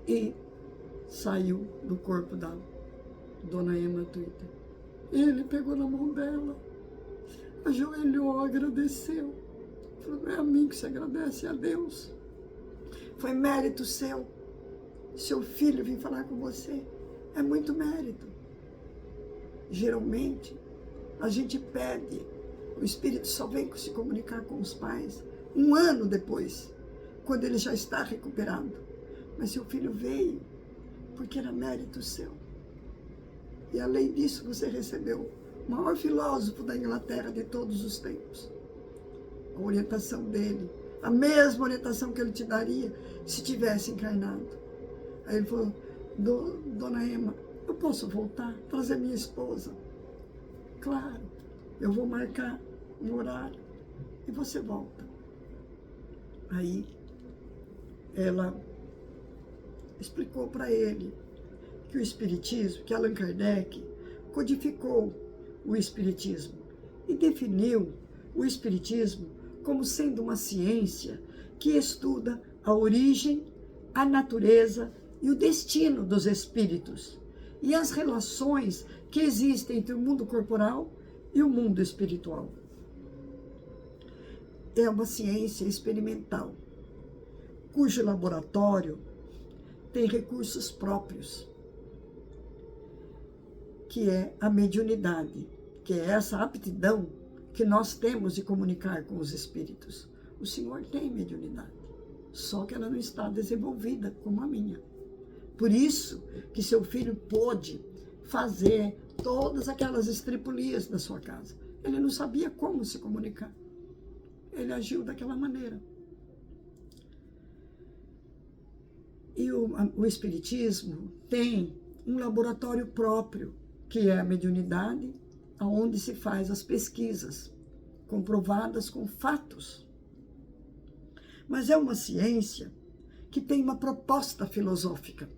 E saiu do corpo da Dona Ema Twitter. Ele pegou na mão dela, ajoelhou, agradeceu. Falou, não é a mim que se agradece, é a Deus. Foi mérito seu. Seu filho vir falar com você. É muito mérito. Geralmente, a gente pede. O Espírito só vem se comunicar com os pais 1 ano depois, quando ele já está recuperado. Mas seu filho veio porque era mérito seu. E além disso, você recebeu o maior filósofo da Inglaterra de todos os tempos. A orientação dele, a mesma orientação que ele te daria se tivesse encarnado. Aí ele falou, Dona Ema, eu posso voltar, trazer minha esposa? Claro, eu vou marcar um horário e você volta. Aí ela explicou para ele que o Espiritismo, que Allan Kardec codificou o Espiritismo e definiu o Espiritismo como sendo uma ciência que estuda a origem, a natureza e o destino dos espíritos e as relações que existem entre o mundo corporal e o mundo espiritual. É uma ciência experimental, cujo laboratório tem recursos próprios, que é a mediunidade, que é essa aptidão que nós temos de comunicar com os espíritos. O Senhor tem mediunidade, só que ela não está desenvolvida como a minha. Por isso que seu filho pôde fazer todas aquelas estripulias na sua casa. Ele não sabia como se comunicar. Ele agiu daquela maneira. E o Espiritismo tem um laboratório próprio, que é a mediunidade, onde se faz as pesquisas, comprovadas com fatos. Mas é uma ciência que tem uma proposta filosófica.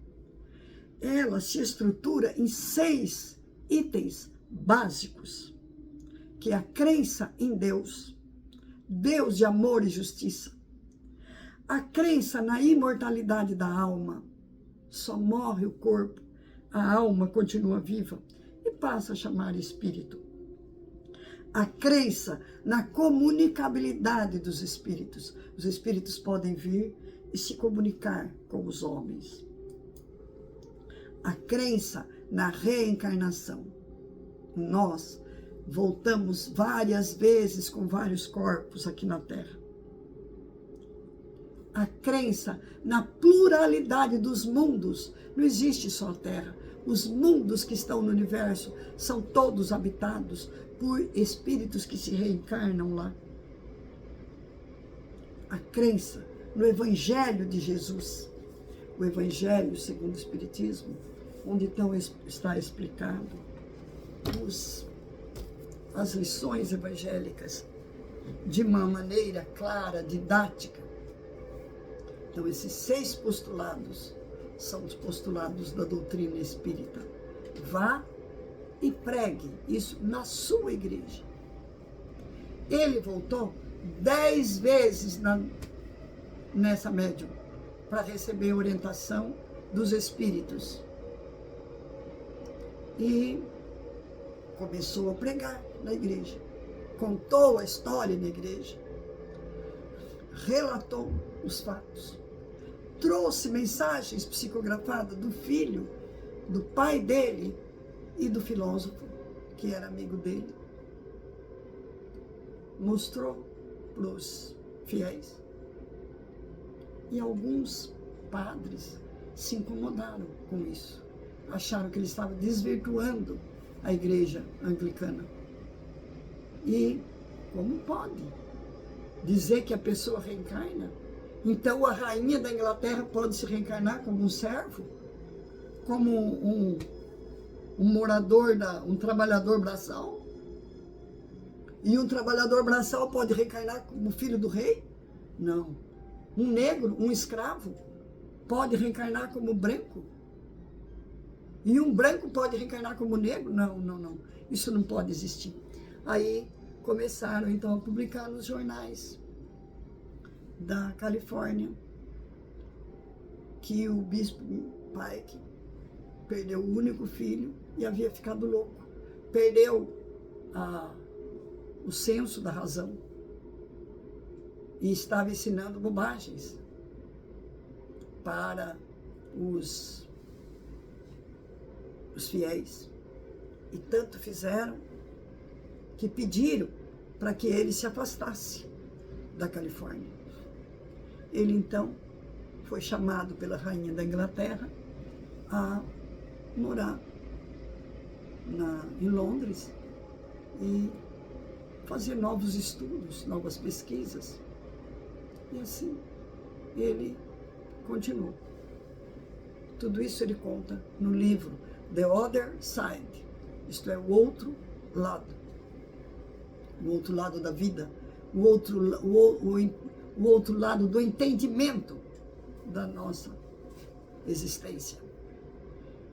Ela se estrutura em 6 itens básicos, que é a crença em Deus, Deus de amor e justiça, a crença na imortalidade da alma, só morre o corpo, a alma continua viva e passa a chamar espírito. A crença na comunicabilidade dos espíritos. Os espíritos podem vir e se comunicar com os homens. A crença na reencarnação. Nós voltamos várias vezes com vários corpos aqui na Terra. A crença na pluralidade dos mundos. Não existe só a Terra. Os mundos que estão no universo são todos habitados por espíritos que se reencarnam lá. A crença no Evangelho de Jesus. O Evangelho, segundo o Espiritismo, onde então está explicado as lições evangélicas de uma maneira clara, didática. Então, esses 6 postulados são os postulados da doutrina espírita. Vá e pregue isso na sua igreja. Ele voltou 10 vezes nessa médium para receber orientação dos espíritos. E começou a pregar na igreja. Contou a história na igreja. Relatou os fatos. Trouxe mensagens psicografadas do filho, do pai dele e do filósofo, que era amigo dele. Mostrou para os fiéis. E alguns padres se incomodaram com isso. Acharam que ele estava desvirtuando a igreja anglicana. E como pode dizer que a pessoa reencarna? Então a rainha da Inglaterra pode se reencarnar como um servo? Como um morador, um trabalhador braçal? E um trabalhador braçal pode reencarnar como filho do rei? Não. Um negro, um escravo, pode reencarnar como branco? E um branco pode reencarnar como negro? Não, não, não. Isso não pode existir. Aí começaram então a publicar nos jornais da Califórnia que o bispo Pike perdeu o único filho e havia ficado louco. Perdeu o senso da razão e estava ensinando bobagens para os fiéis. E tanto fizeram que pediram para que ele se afastasse da Califórnia. Ele então foi chamado pela rainha da Inglaterra a morar em Londres e fazer novos estudos, novas pesquisas. E assim ele continuou. Tudo isso ele conta no livro The Other Side, isto é, o outro lado da vida, o outro lado do entendimento da nossa existência.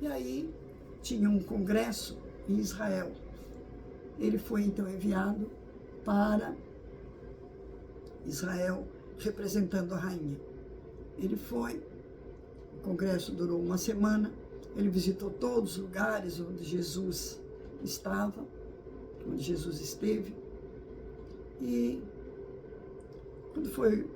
E aí tinha um congresso em Israel. Ele foi então enviado para Israel, representando a rainha. Ele foi, o congresso durou uma semana, ele visitou todos os lugares onde Jesus estava, onde Jesus esteve. E quando foi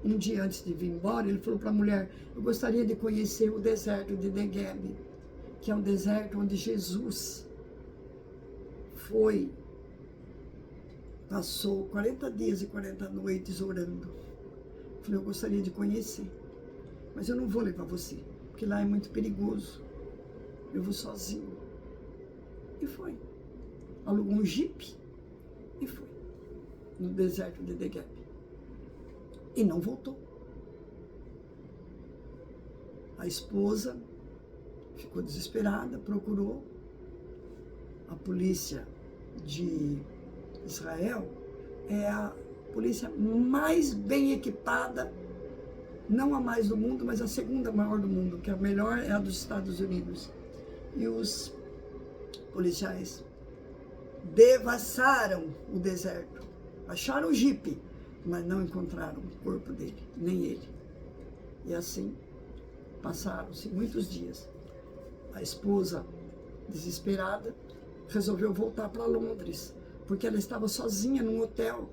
um dia antes de vir embora, ele falou para a mulher: eu gostaria de conhecer o deserto de Negueb, que é um deserto onde Jesus passou 40 dias e 40 noites orando. Eu falei: eu gostaria de conhecer, mas eu não vou levar você, porque lá é muito perigoso, eu vou sozinho. E foi. Alugou um jipe e foi no deserto de Negueb. E não voltou. A esposa ficou desesperada, procurou. A polícia de Israel é a polícia mais bem equipada, não a mais do mundo, mas a segunda maior do mundo, que a melhor é a dos Estados Unidos. E os policiais devassaram o deserto, acharam o jipe, mas não encontraram o corpo dele, nem ele. E assim passaram-se muitos dias. A esposa, desesperada, resolveu voltar para Londres, porque ela estava sozinha num hotel.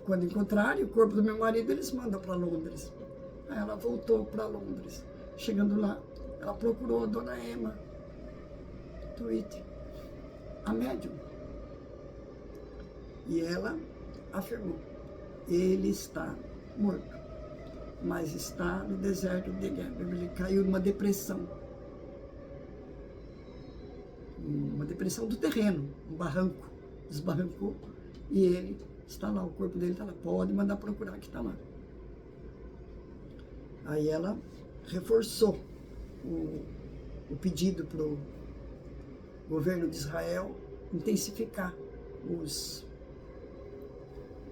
Quando encontrarem o corpo do meu marido, eles mandam para Londres. Aí ela voltou para Londres. Chegando lá, ela procurou a dona Emma Tweed, a médium. E ela afirmou: ele está morto, mas está no deserto de Negueb. Ele caiu numa depressão do terreno, um barranco, desbarrancou, e ele está lá, o corpo dele está lá. Pode mandar procurar que está lá. Aí ela reforçou o pedido para o governo de Israel intensificar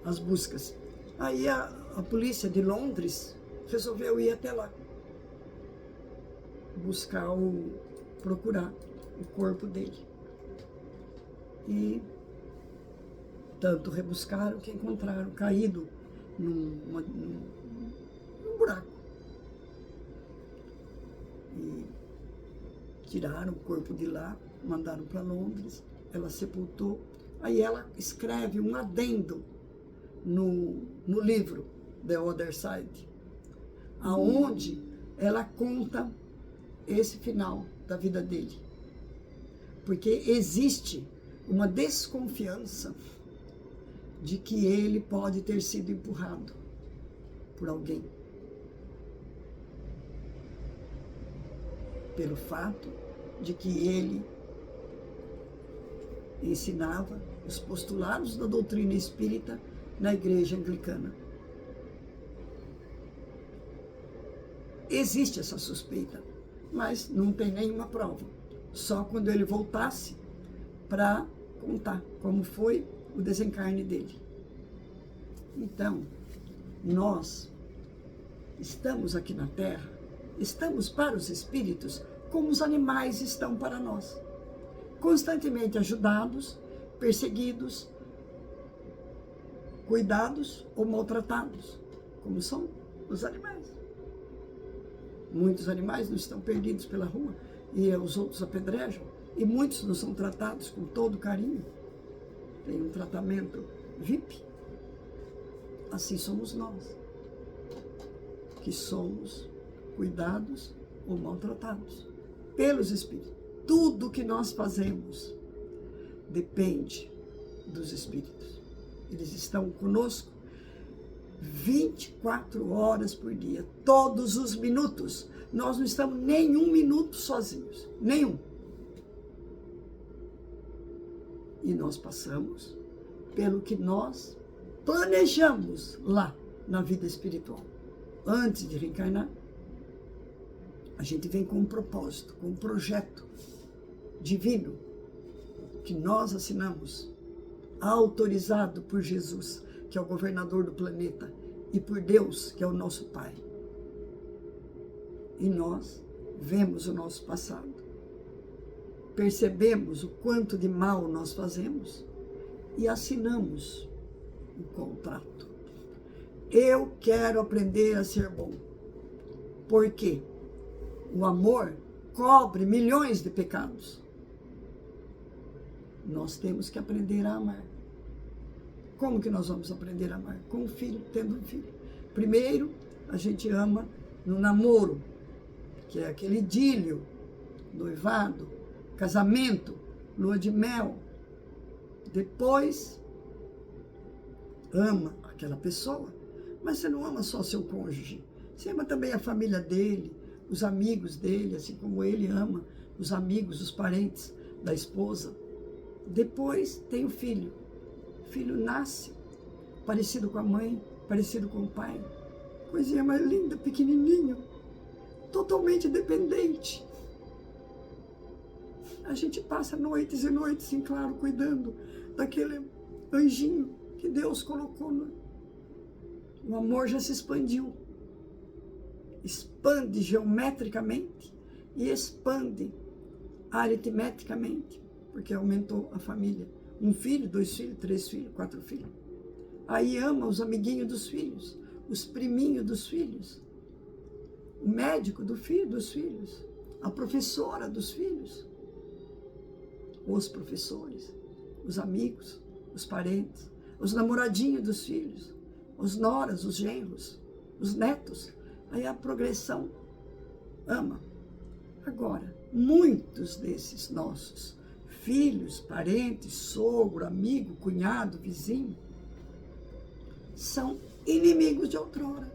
as buscas. Aí a polícia de Londres resolveu ir até lá, procurar o corpo dele. E tanto rebuscaram que encontraram caído num buraco. E tiraram o corpo de lá, mandaram para Londres, ela sepultou. Aí ela escreve um adendo no livro The Other Side, aonde ela conta esse final da vida dele. Porque existe uma desconfiança de que ele pode ter sido empurrado por alguém. Pelo fato de que ele ensinava os postulados da doutrina espírita na igreja anglicana. Existe essa suspeita, mas não tem nenhuma prova. Só quando ele voltasse para contar como foi o desencarne dele. Então, nós estamos aqui na Terra, estamos para os espíritos como os animais estão para nós. Constantemente ajudados, perseguidos, cuidados ou maltratados, como são os animais. Muitos animais não estão perdidos pela rua e os outros apedrejam, e muitos não são tratados com todo carinho. Tem um tratamento VIP. Assim somos nós, que somos cuidados ou maltratados pelos espíritos. Tudo que nós fazemos depende dos espíritos. Eles estão conosco 24 horas por dia, todos os minutos. Nós não estamos nenhum minuto sozinhos, nenhum. E nós passamos pelo que nós planejamos lá na vida espiritual. Antes de reencarnar, a gente vem com um propósito, com um projeto divino que nós assinamos, autorizado por Jesus, que é o governador do planeta, e por Deus, que é o nosso Pai. E nós vemos o nosso passado, percebemos o quanto de mal nós fazemos e assinamos um contrato. Eu quero aprender a ser bom. Por quê? O amor cobre milhões de pecados. Nós temos que aprender a amar. Como que nós vamos aprender a amar? Com o filho, tendo um filho. Primeiro, a gente ama no namoro, que é aquele idílio, noivado, casamento, lua de mel. Depois, ama aquela pessoa, mas você não ama só seu cônjuge. Você ama também a família dele, os amigos dele, assim como ele ama os amigos, os parentes da esposa. Depois tem o filho. O filho nasce parecido com a mãe, parecido com o pai. Coisinha mais linda, pequenininho, totalmente dependente. A gente passa noites e noites, em claro, cuidando daquele anjinho que Deus colocou. O amor já se expandiu. Expande geometricamente e expande aritmeticamente, porque aumentou a família. 1 filho, 2 filhos, 3 filhos, 4 filhos. Aí ama os amiguinhos dos filhos, os priminhos dos filhos, o médico do filho dos filhos, a professora dos filhos, os professores, os amigos, os parentes, os namoradinhos dos filhos, os noras, os genros, os netos. Aí a progressão ama. Agora, muitos desses nossos filhos, parentes, sogro, amigo, cunhado, vizinho, são inimigos de outrora,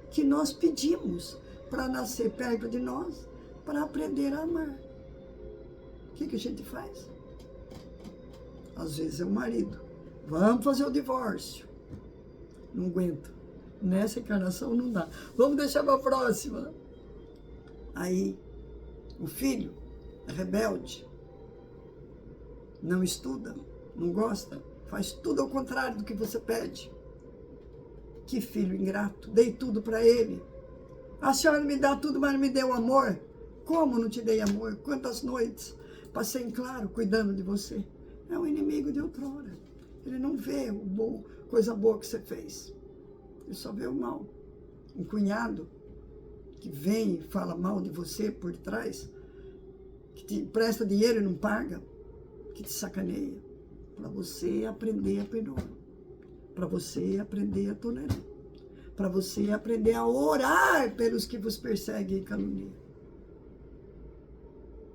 que nós pedimos para nascer perto de nós, para aprender a amar. O que a gente faz? Às vezes é o marido. Vamos fazer o divórcio. Não aguento. Nessa encarnação não dá. Vamos deixar para a próxima. Aí, o filho é rebelde, não estuda, não gosta, faz tudo ao contrário do que você pede. Que filho ingrato, dei tudo para ele. A senhora me dá tudo, mas não me deu amor. Como não te dei amor? Quantas noites passei em claro cuidando de você. É um inimigo de outrora. Ele não vê o bom, coisa boa que você fez. Ele só vê o mal. Um cunhado que vem e fala mal de você por trás, que te empresta dinheiro e não paga, que te sacaneia, para você aprender a perdoar, para você aprender a tolerar, para você aprender a orar pelos que vos perseguem e caluniam.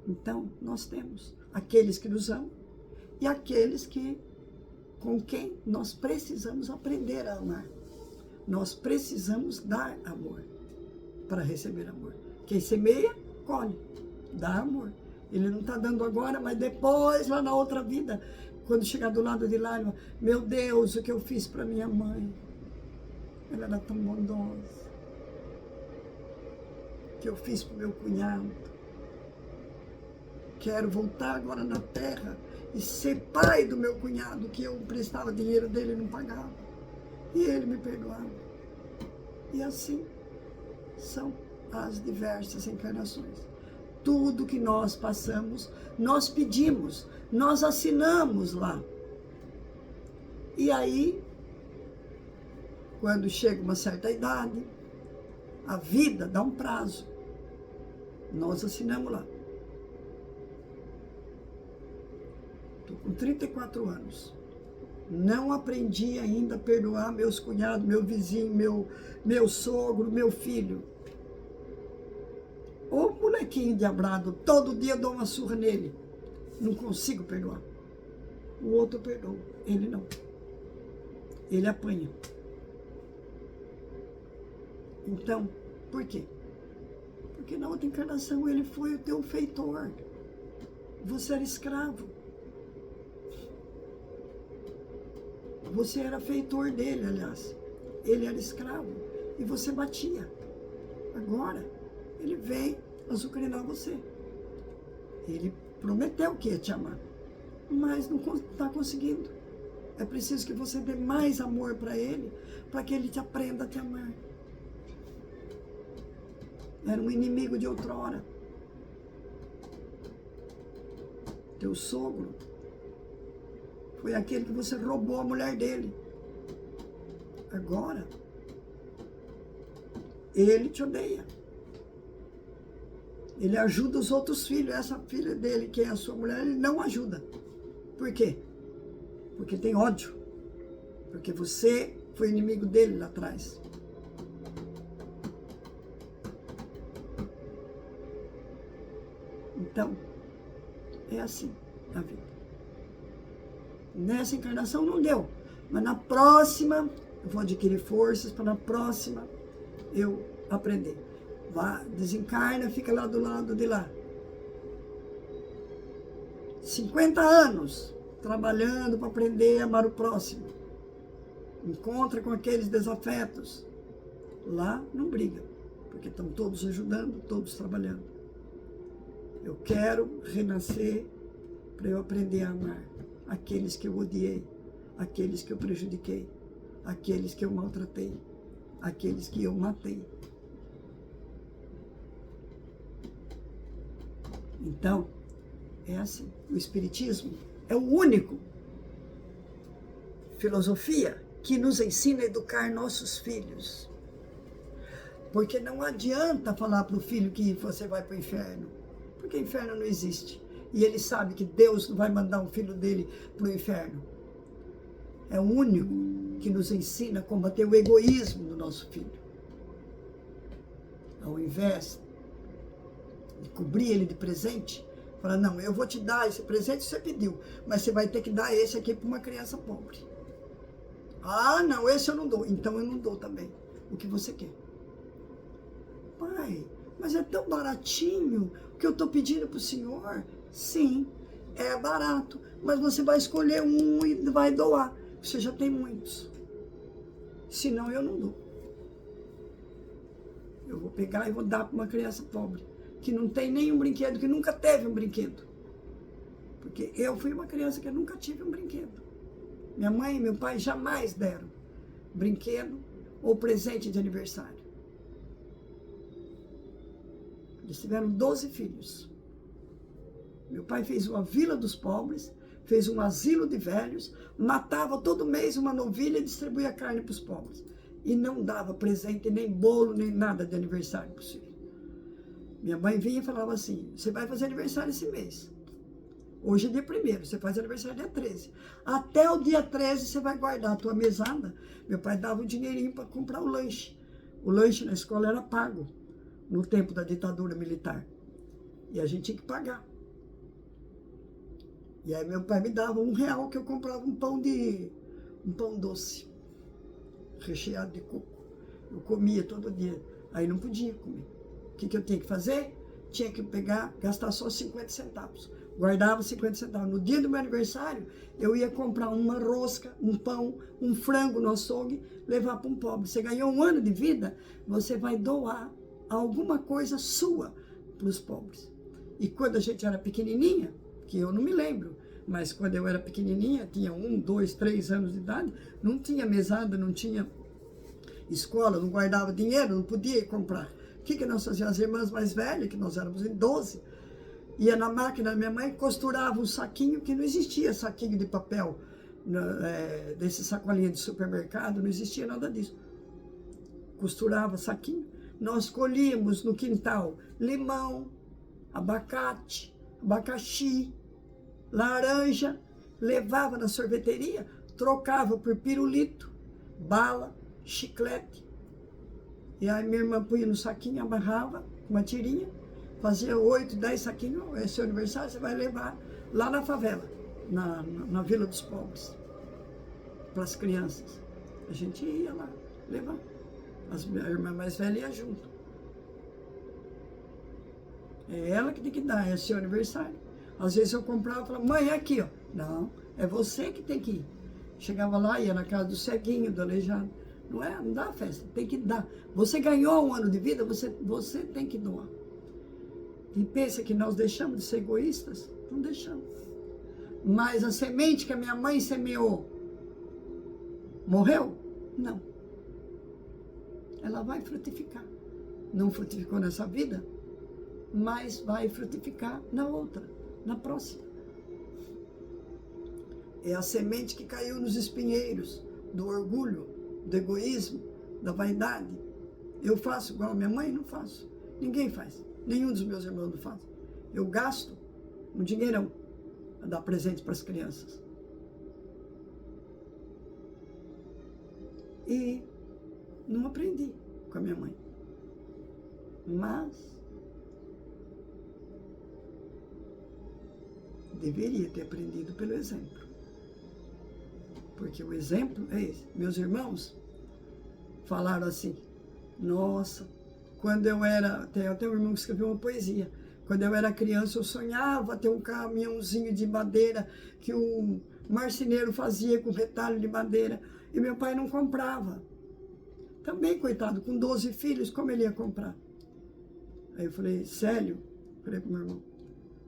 Então, nós temos aqueles que nos amam e aqueles com quem nós precisamos aprender a amar. Nós precisamos dar amor para receber amor. Quem semeia, colhe, dá amor. Ele não está dando agora, mas depois, lá na outra vida, quando chegar do lado de lá, meu Deus, o que eu fiz para minha mãe. Ela era tão bondosa. O que eu fiz para o meu cunhado. Quero voltar agora na terra e ser pai do meu cunhado, que eu emprestava dinheiro dele e não pagava. E ele me perdoava. E assim são as diversas encarnações. Tudo que nós passamos, nós pedimos, nós assinamos lá. E aí, quando chega uma certa idade, a vida dá um prazo. Nós assinamos lá. Estou com 34 anos. Não aprendi ainda a perdoar meus cunhados, meu vizinho, meu sogro, meu filho. Ô molequinho diabrado, todo dia eu dou uma surra nele. Não consigo perdoar. O outro perdoa, ele não. Ele apanha. Então, por quê? Porque na outra encarnação ele foi o teu feitor. Você era escravo. Você era feitor dele, aliás. Ele era escravo. E você batia. Agora, ele vem azucrinar você. Ele prometeu que ia te amar. Mas não está conseguindo. É preciso que você dê mais amor para ele, para que ele te aprenda a te amar. Era um inimigo de outrora. Teu sogro foi aquele que você roubou a mulher dele. Agora, ele te odeia. Ele ajuda os outros filhos. Essa filha dele, que é a sua mulher, ele não ajuda. Por quê? Porque tem ódio. Porque você foi inimigo dele lá atrás. Então, é assim a vida. Nessa encarnação não deu. Mas na próxima, eu vou adquirir forças para na próxima eu aprender. Vá, desencarna, fica lá do lado de lá. 50 anos trabalhando para aprender a amar o próximo. Encontra com aqueles desafetos. Lá não briga, porque estão todos ajudando, todos trabalhando. Eu quero renascer para eu aprender a amar aqueles que eu odiei, aqueles que eu prejudiquei, aqueles que eu maltratei, aqueles que eu matei. Então, é assim. O Espiritismo é o único filosofia que nos ensina a educar nossos filhos. Porque não adianta falar para o filho que você vai para o inferno. Porque o inferno não existe. E ele sabe que Deus não vai mandar um filho dele para o inferno. É o único que nos ensina a combater o egoísmo do nosso filho. Ao invés de cobrir ele de presente, falar, não, eu vou te dar esse presente que você pediu, mas você vai ter que dar esse aqui para uma criança pobre. Ah, não, esse eu não dou. Então eu não dou também o que você quer. Pai, mas é tão baratinho o que eu estou pedindo para o senhor. Sim, é barato, mas você vai escolher um e vai doar. Você já tem muitos. Senão eu não dou. Eu vou pegar e vou dar para uma criança pobre, que não tem nenhum brinquedo, que nunca teve um brinquedo. Porque eu fui uma criança que nunca tive um brinquedo. Minha mãe e meu pai jamais deram brinquedo ou presente de aniversário. Eles tiveram 12 filhos. Meu pai fez uma vila dos pobres, fez um asilo de velhos, matava todo mês uma novilha e distribuía carne para os pobres. E não dava presente, nem bolo, nem nada de aniversário para os filhos. Minha mãe vinha e falava assim, você vai fazer aniversário esse mês. Hoje é dia 1º, você faz aniversário dia 13. Até o dia 13 você vai guardar a tua mesada. Meu pai dava um dinheirinho para comprar o lanche. O lanche na escola era pago, no tempo da ditadura militar. E a gente tinha que pagar. E aí meu pai me dava R$1 que eu comprava um pão doce, recheado de coco. Eu comia todo dia. Aí não podia comer. O que eu tinha que fazer? Tinha que pegar, gastar só 50 centavos. Guardava 50 centavos. No dia do meu aniversário, eu ia comprar uma rosca, um pão, um frango no açougue, levar para um pobre. Você ganhou 1 ano de vida, você vai doar alguma coisa sua para os pobres. E quando a gente era pequenininha, que eu não me lembro, Mas quando eu era pequenininha, tinha 1, 2, 3 anos de idade, não tinha mesada, não tinha escola, não guardava dinheiro, não podia ir comprar. O que nós fazíamos? As irmãs mais velhas, que nós éramos em 12, ia na máquina da minha mãe, costurava um saquinho, que não existia saquinho de papel, desse sacolinha de supermercado, não existia nada disso. Costurava saquinho, nós colhíamos no quintal limão, abacate, abacaxi, laranja, levava na sorveteria, trocava por pirulito, bala, chiclete. E aí minha irmã punha no saquinho, amarrava uma tirinha, fazia 8, 10 saquinhos. É seu aniversário, você vai levar lá na favela, na Vila dos Pobres, para as crianças. A gente ia lá levar. A irmã mais velha ia junto. É ela que tem que dar, é seu aniversário. Às vezes eu comprava e falava, mãe, é aqui, ó. Não, é você que tem que ir. Chegava lá, ia na casa do ceguinho, do aleijado. Não dá festa, tem que dar. Você ganhou um ano de vida, você tem que doar. E pensa que nós deixamos de ser egoístas? Não deixamos. Mas a semente que a minha mãe semeou, morreu? Não. Ela vai frutificar. Não frutificou nessa vida, mas vai frutificar na outra, na próxima. É a semente que caiu nos espinheiros do orgulho, do egoísmo, da vaidade. Eu faço igual a minha mãe? Não faço. Ninguém faz. Nenhum dos meus irmãos não faz. Eu gasto um dinheirão a dar presente para as crianças. E não aprendi com a minha mãe. Mas deveria ter aprendido pelo exemplo. Porque o exemplo é esse. Meus irmãos falaram assim, nossa, quando eu era, tem até um irmão que escreveu uma poesia, quando eu era criança eu sonhava ter um caminhãozinho de madeira que o marceneiro fazia com retalho de madeira, e meu pai não comprava. Também, coitado, com 12 filhos, como ele ia comprar? Aí eu falei, Célio, falei pro meu irmão,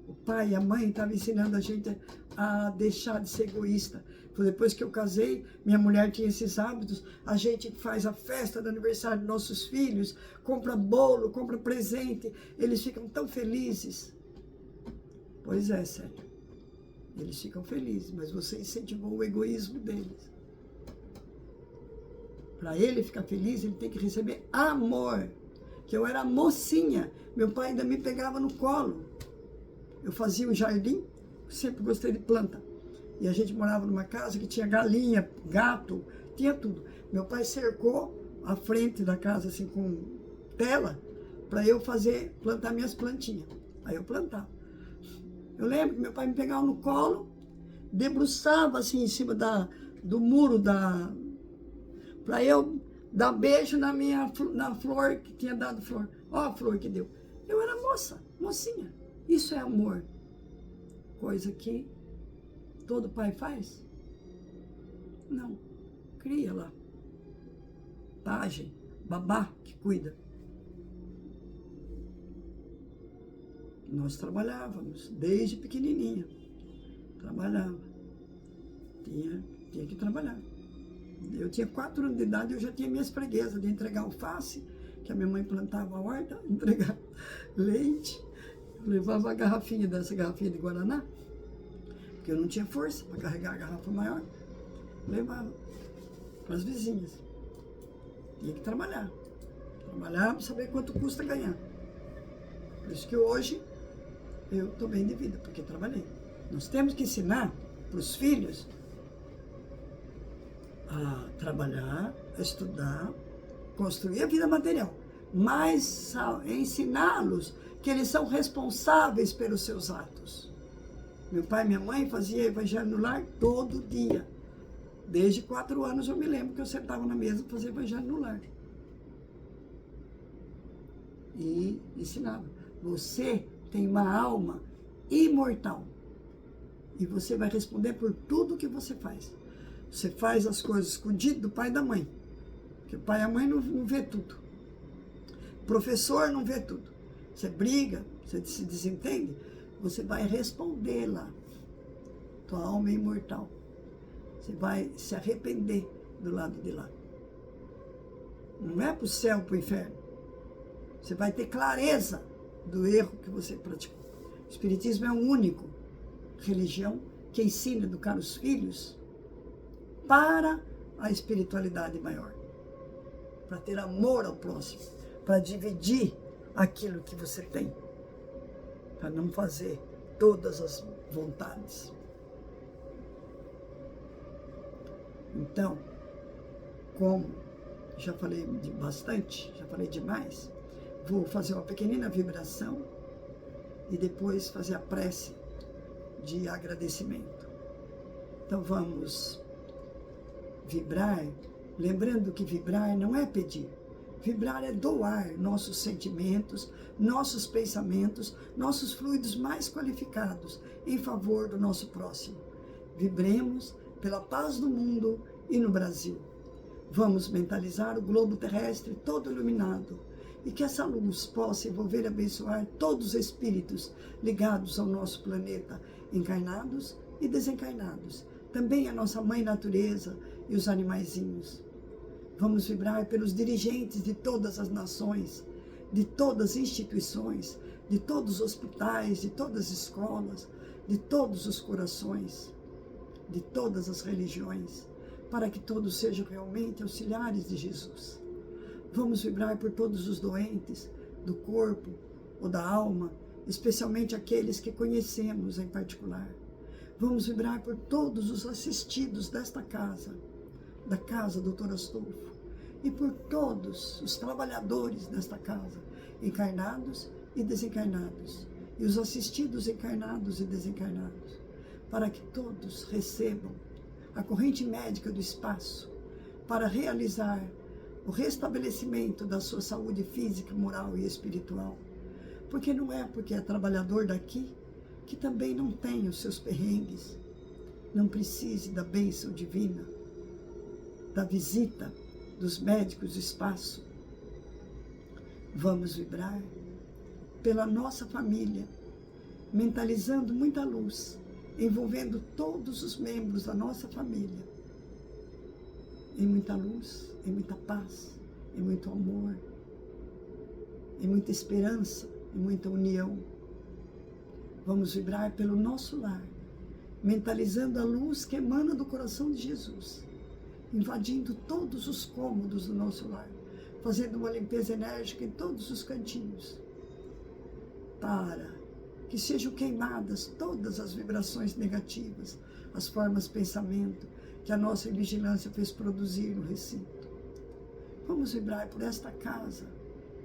o pai e a mãe estavam ensinando a gente a deixar de ser egoísta. Depois que eu casei, minha mulher tinha esses hábitos, a gente faz a festa do aniversário dos nossos filhos, compra bolo, compra presente, eles ficam tão felizes. Pois é, Célio, eles ficam felizes, mas você incentivou o egoísmo deles. Para ele ficar feliz, ele tem que receber amor. Que eu era mocinha, meu pai ainda me pegava no colo. Eu fazia um jardim, sempre gostei de planta. E a gente morava numa casa que tinha galinha, gato, tinha tudo. Meu pai cercou a frente da casa assim com tela para eu plantar minhas plantinhas. Aí eu plantava. Eu lembro que meu pai me pegava no colo, debruçava assim em cima do muro para eu dar beijo na flor que tinha dado flor. Ó a flor que deu. Eu era mocinha. Isso é amor. Coisa que todo pai faz? Não. Cria lá. Pajem, babá que cuida. Nós trabalhávamos desde pequenininha. Trabalhava. Tinha que trabalhar. Eu tinha 4 anos de idade, eu já tinha minhas freguesas de entregar alface, que a minha mãe plantava a horta, entregar leite. Eu levava a garrafinha de Guaraná, porque eu não tinha força para carregar a garrafa maior. Levava para as vizinhas. Tinha que trabalhar. Trabalhar para saber quanto custa ganhar. Por isso que hoje eu estou bem de vida, porque trabalhei. Nós temos que ensinar para os filhos a trabalhar, a estudar, construir a vida material, mas ensiná-los que eles são responsáveis pelos seus atos. Meu pai e minha mãe faziam evangelho no lar todo dia. Desde 4 anos eu me lembro que eu sentava na mesa para fazer evangelho no lar. E ensinava. Você tem uma alma imortal. E você vai responder por tudo que você faz. Você faz as coisas escondidas do pai e da mãe. Porque o pai e a mãe não vê tudo. O professor não vê tudo. Você briga, você se desentende, você vai responder lá. tua alma é imortal. Você vai se arrepender do lado de lá. Não é para o céu, para o inferno. Você vai ter clareza do erro que você praticou. O Espiritismo é a única religião que ensina a educar os filhos para a espiritualidade maior. Para ter amor ao próximo. Para dividir aquilo que você tem. Para não fazer todas as vontades. Então, como já falei bastante, já falei demais, vou fazer uma pequenina vibração e depois fazer a prece de agradecimento. Então vamos vibrar, lembrando que vibrar não é pedir. Vibrar é doar nossos sentimentos, nossos pensamentos, nossos fluidos mais qualificados em favor do nosso próximo. Vibremos pela paz do mundo e no Brasil. Vamos mentalizar o globo terrestre todo iluminado e que essa luz possa envolver e abençoar todos os espíritos ligados ao nosso planeta, encarnados e desencarnados, também a nossa mãe natureza e os animaizinhos. Vamos vibrar pelos dirigentes de todas as nações, de todas as instituições, de todos os hospitais, de todas as escolas, de todos os corações, de todas as religiões, para que todos sejam realmente auxiliares de Jesus. Vamos vibrar por todos os doentes do corpo ou da alma, especialmente aqueles que conhecemos em particular. Vamos vibrar por todos os assistidos desta casa, da casa Dr. Astolfo, e por todos os trabalhadores desta casa, encarnados e desencarnados, e os assistidos encarnados e desencarnados, para que todos recebam a corrente médica do espaço para realizar o restabelecimento da sua saúde física, moral e espiritual. Porque não é porque é trabalhador daqui que também não tem os seus perrengues, não precise da bênção divina, da visita dos médicos do espaço. Vamos vibrar pela nossa família, mentalizando muita luz, envolvendo todos os membros da nossa família, em muita luz, em muita paz, em muito amor, em muita esperança, em muita união. Vamos vibrar pelo nosso lar, mentalizando a luz que emana do coração de Jesus, invadindo todos os cômodos do nosso lar, fazendo uma limpeza enérgica em todos os cantinhos, para que sejam queimadas todas as vibrações negativas, as formas de pensamento que a nossa vigilância fez produzir no recinto. Vamos vibrar por esta casa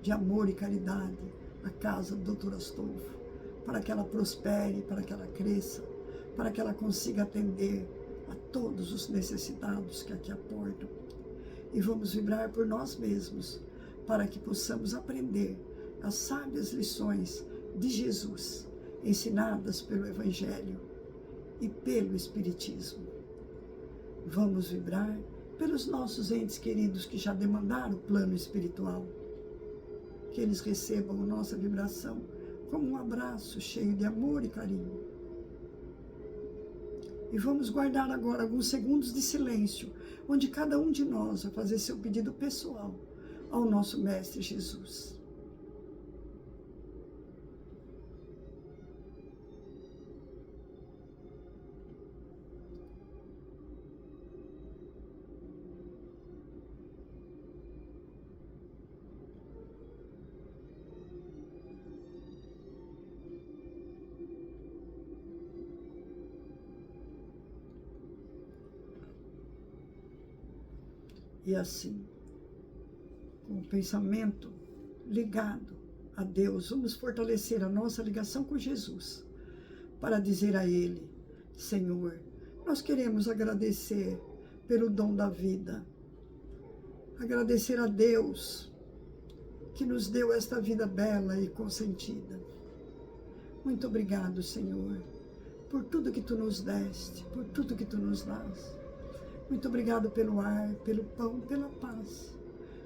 de amor e caridade, a casa do Dr. Astolfo, para que ela prospere, para que ela cresça, para que ela consiga atender a todos os necessitados que aqui aportam. E vamos vibrar por nós mesmos, para que possamos aprender as sábias lições de Jesus, ensinadas pelo Evangelho e pelo Espiritismo. Vamos vibrar pelos nossos entes queridos que já demandaram o plano espiritual, que eles recebam a nossa vibração como um abraço cheio de amor e carinho. E vamos guardar agora alguns segundos de silêncio, onde cada um de nós vai fazer seu pedido pessoal ao nosso Mestre Jesus. E assim, com o pensamento ligado a Deus, vamos fortalecer a nossa ligação com Jesus, para dizer a Ele: Senhor, nós queremos agradecer pelo dom da vida, agradecer a Deus que nos deu esta vida bela e consentida. Muito obrigado, Senhor, por tudo que Tu nos deste, por tudo que Tu nos dás. Muito obrigado pelo ar, pelo pão, pela paz.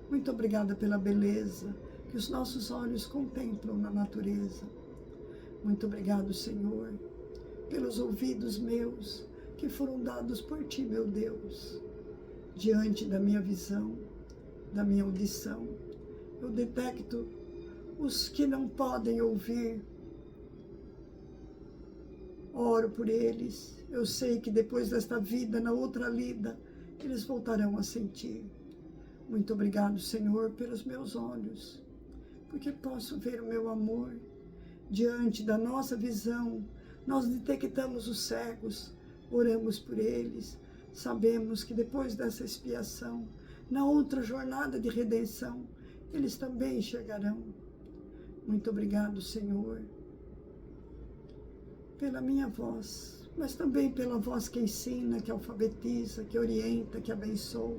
Muito obrigada pela beleza que os nossos olhos contemplam na natureza. Muito obrigado, Senhor, pelos ouvidos meus, que foram dados por Ti, meu Deus. Diante da minha visão, da minha audição, eu detecto os que não podem ouvir. Oro por eles. Eu sei que depois desta vida, na outra lida, eles voltarão a sentir. Muito obrigado, Senhor, pelos meus olhos, porque posso ver o meu amor. Diante da nossa visão, nós detectamos os cegos, oramos por eles. Sabemos que depois dessa expiação, na outra jornada de redenção, eles também enxergarão. Muito obrigado, Senhor, pela minha voz, mas também pela voz que ensina, que alfabetiza, que orienta, que abençoa,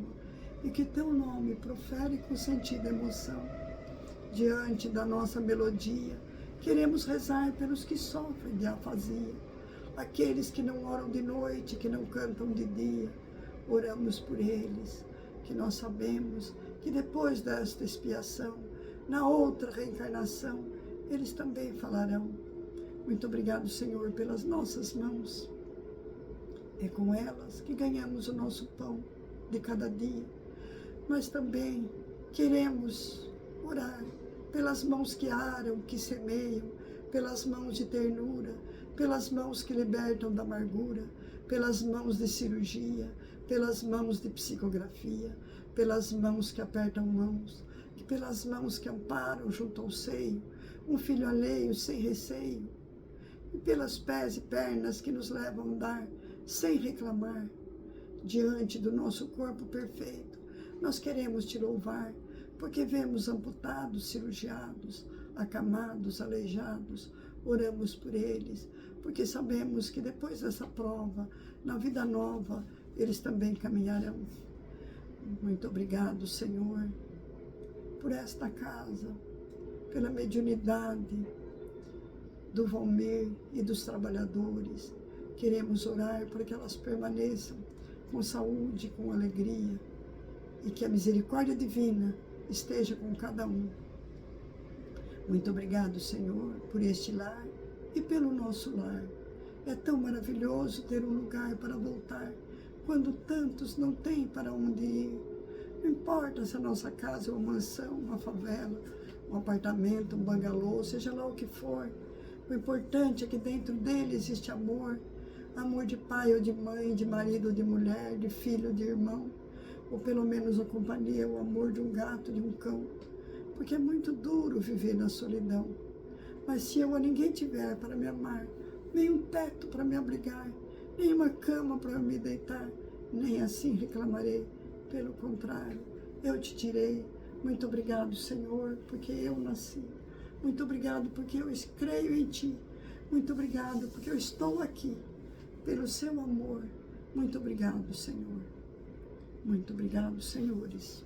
e que Teu nome profere com sentido e emoção. Diante da nossa melodia, queremos rezar pelos que sofrem de afasia, aqueles que não oram de noite, que não cantam de dia. Oramos por eles, que nós sabemos que depois desta expiação, na outra reencarnação, eles também falarão. Muito obrigado, Senhor, pelas nossas mãos. É com elas que ganhamos o nosso pão de cada dia. Mas também queremos orar pelas mãos que aram, que semeiam, pelas mãos de ternura, pelas mãos que libertam da amargura, pelas mãos de cirurgia, pelas mãos de psicografia, pelas mãos que apertam mãos, pelas mãos que amparam junto ao seio, um filho alheio sem receio, e pelas pés e pernas que nos levam a andar sem reclamar. Diante do nosso corpo perfeito, nós queremos Te louvar, porque vemos amputados, cirurgiados, acamados, aleijados. Oramos por eles, porque sabemos que depois dessa prova, na vida nova, eles também caminharão. Muito obrigado, Senhor, por esta casa, pela mediunidade do Valmir e dos trabalhadores. Queremos orar para que elas permaneçam com saúde, com alegria, e que a misericórdia divina esteja com cada um. Muito obrigado, Senhor, por este lar e pelo nosso lar. É tão maravilhoso ter um lugar para voltar, quando tantos não têm para onde ir. Não importa se a nossa casa é uma mansão, uma favela, um apartamento, um bangalô, seja lá o que for. O importante é que dentro dele existe amor. Amor de pai ou de mãe, de marido ou de mulher, de filho ou de irmão. Ou pelo menos a companhia, o amor de um gato, de um cão. Porque é muito duro viver na solidão. Mas se eu a ninguém tiver para me amar, nem um teto para me abrigar, nem uma cama para me deitar, nem assim reclamarei. Pelo contrário, eu Te tirei. Muito obrigado, Senhor, porque eu nasci. Muito obrigado porque eu creio em Ti. Muito obrigado porque eu estou aqui, pelo Seu amor. Muito obrigado, Senhor. Muito obrigado, senhores.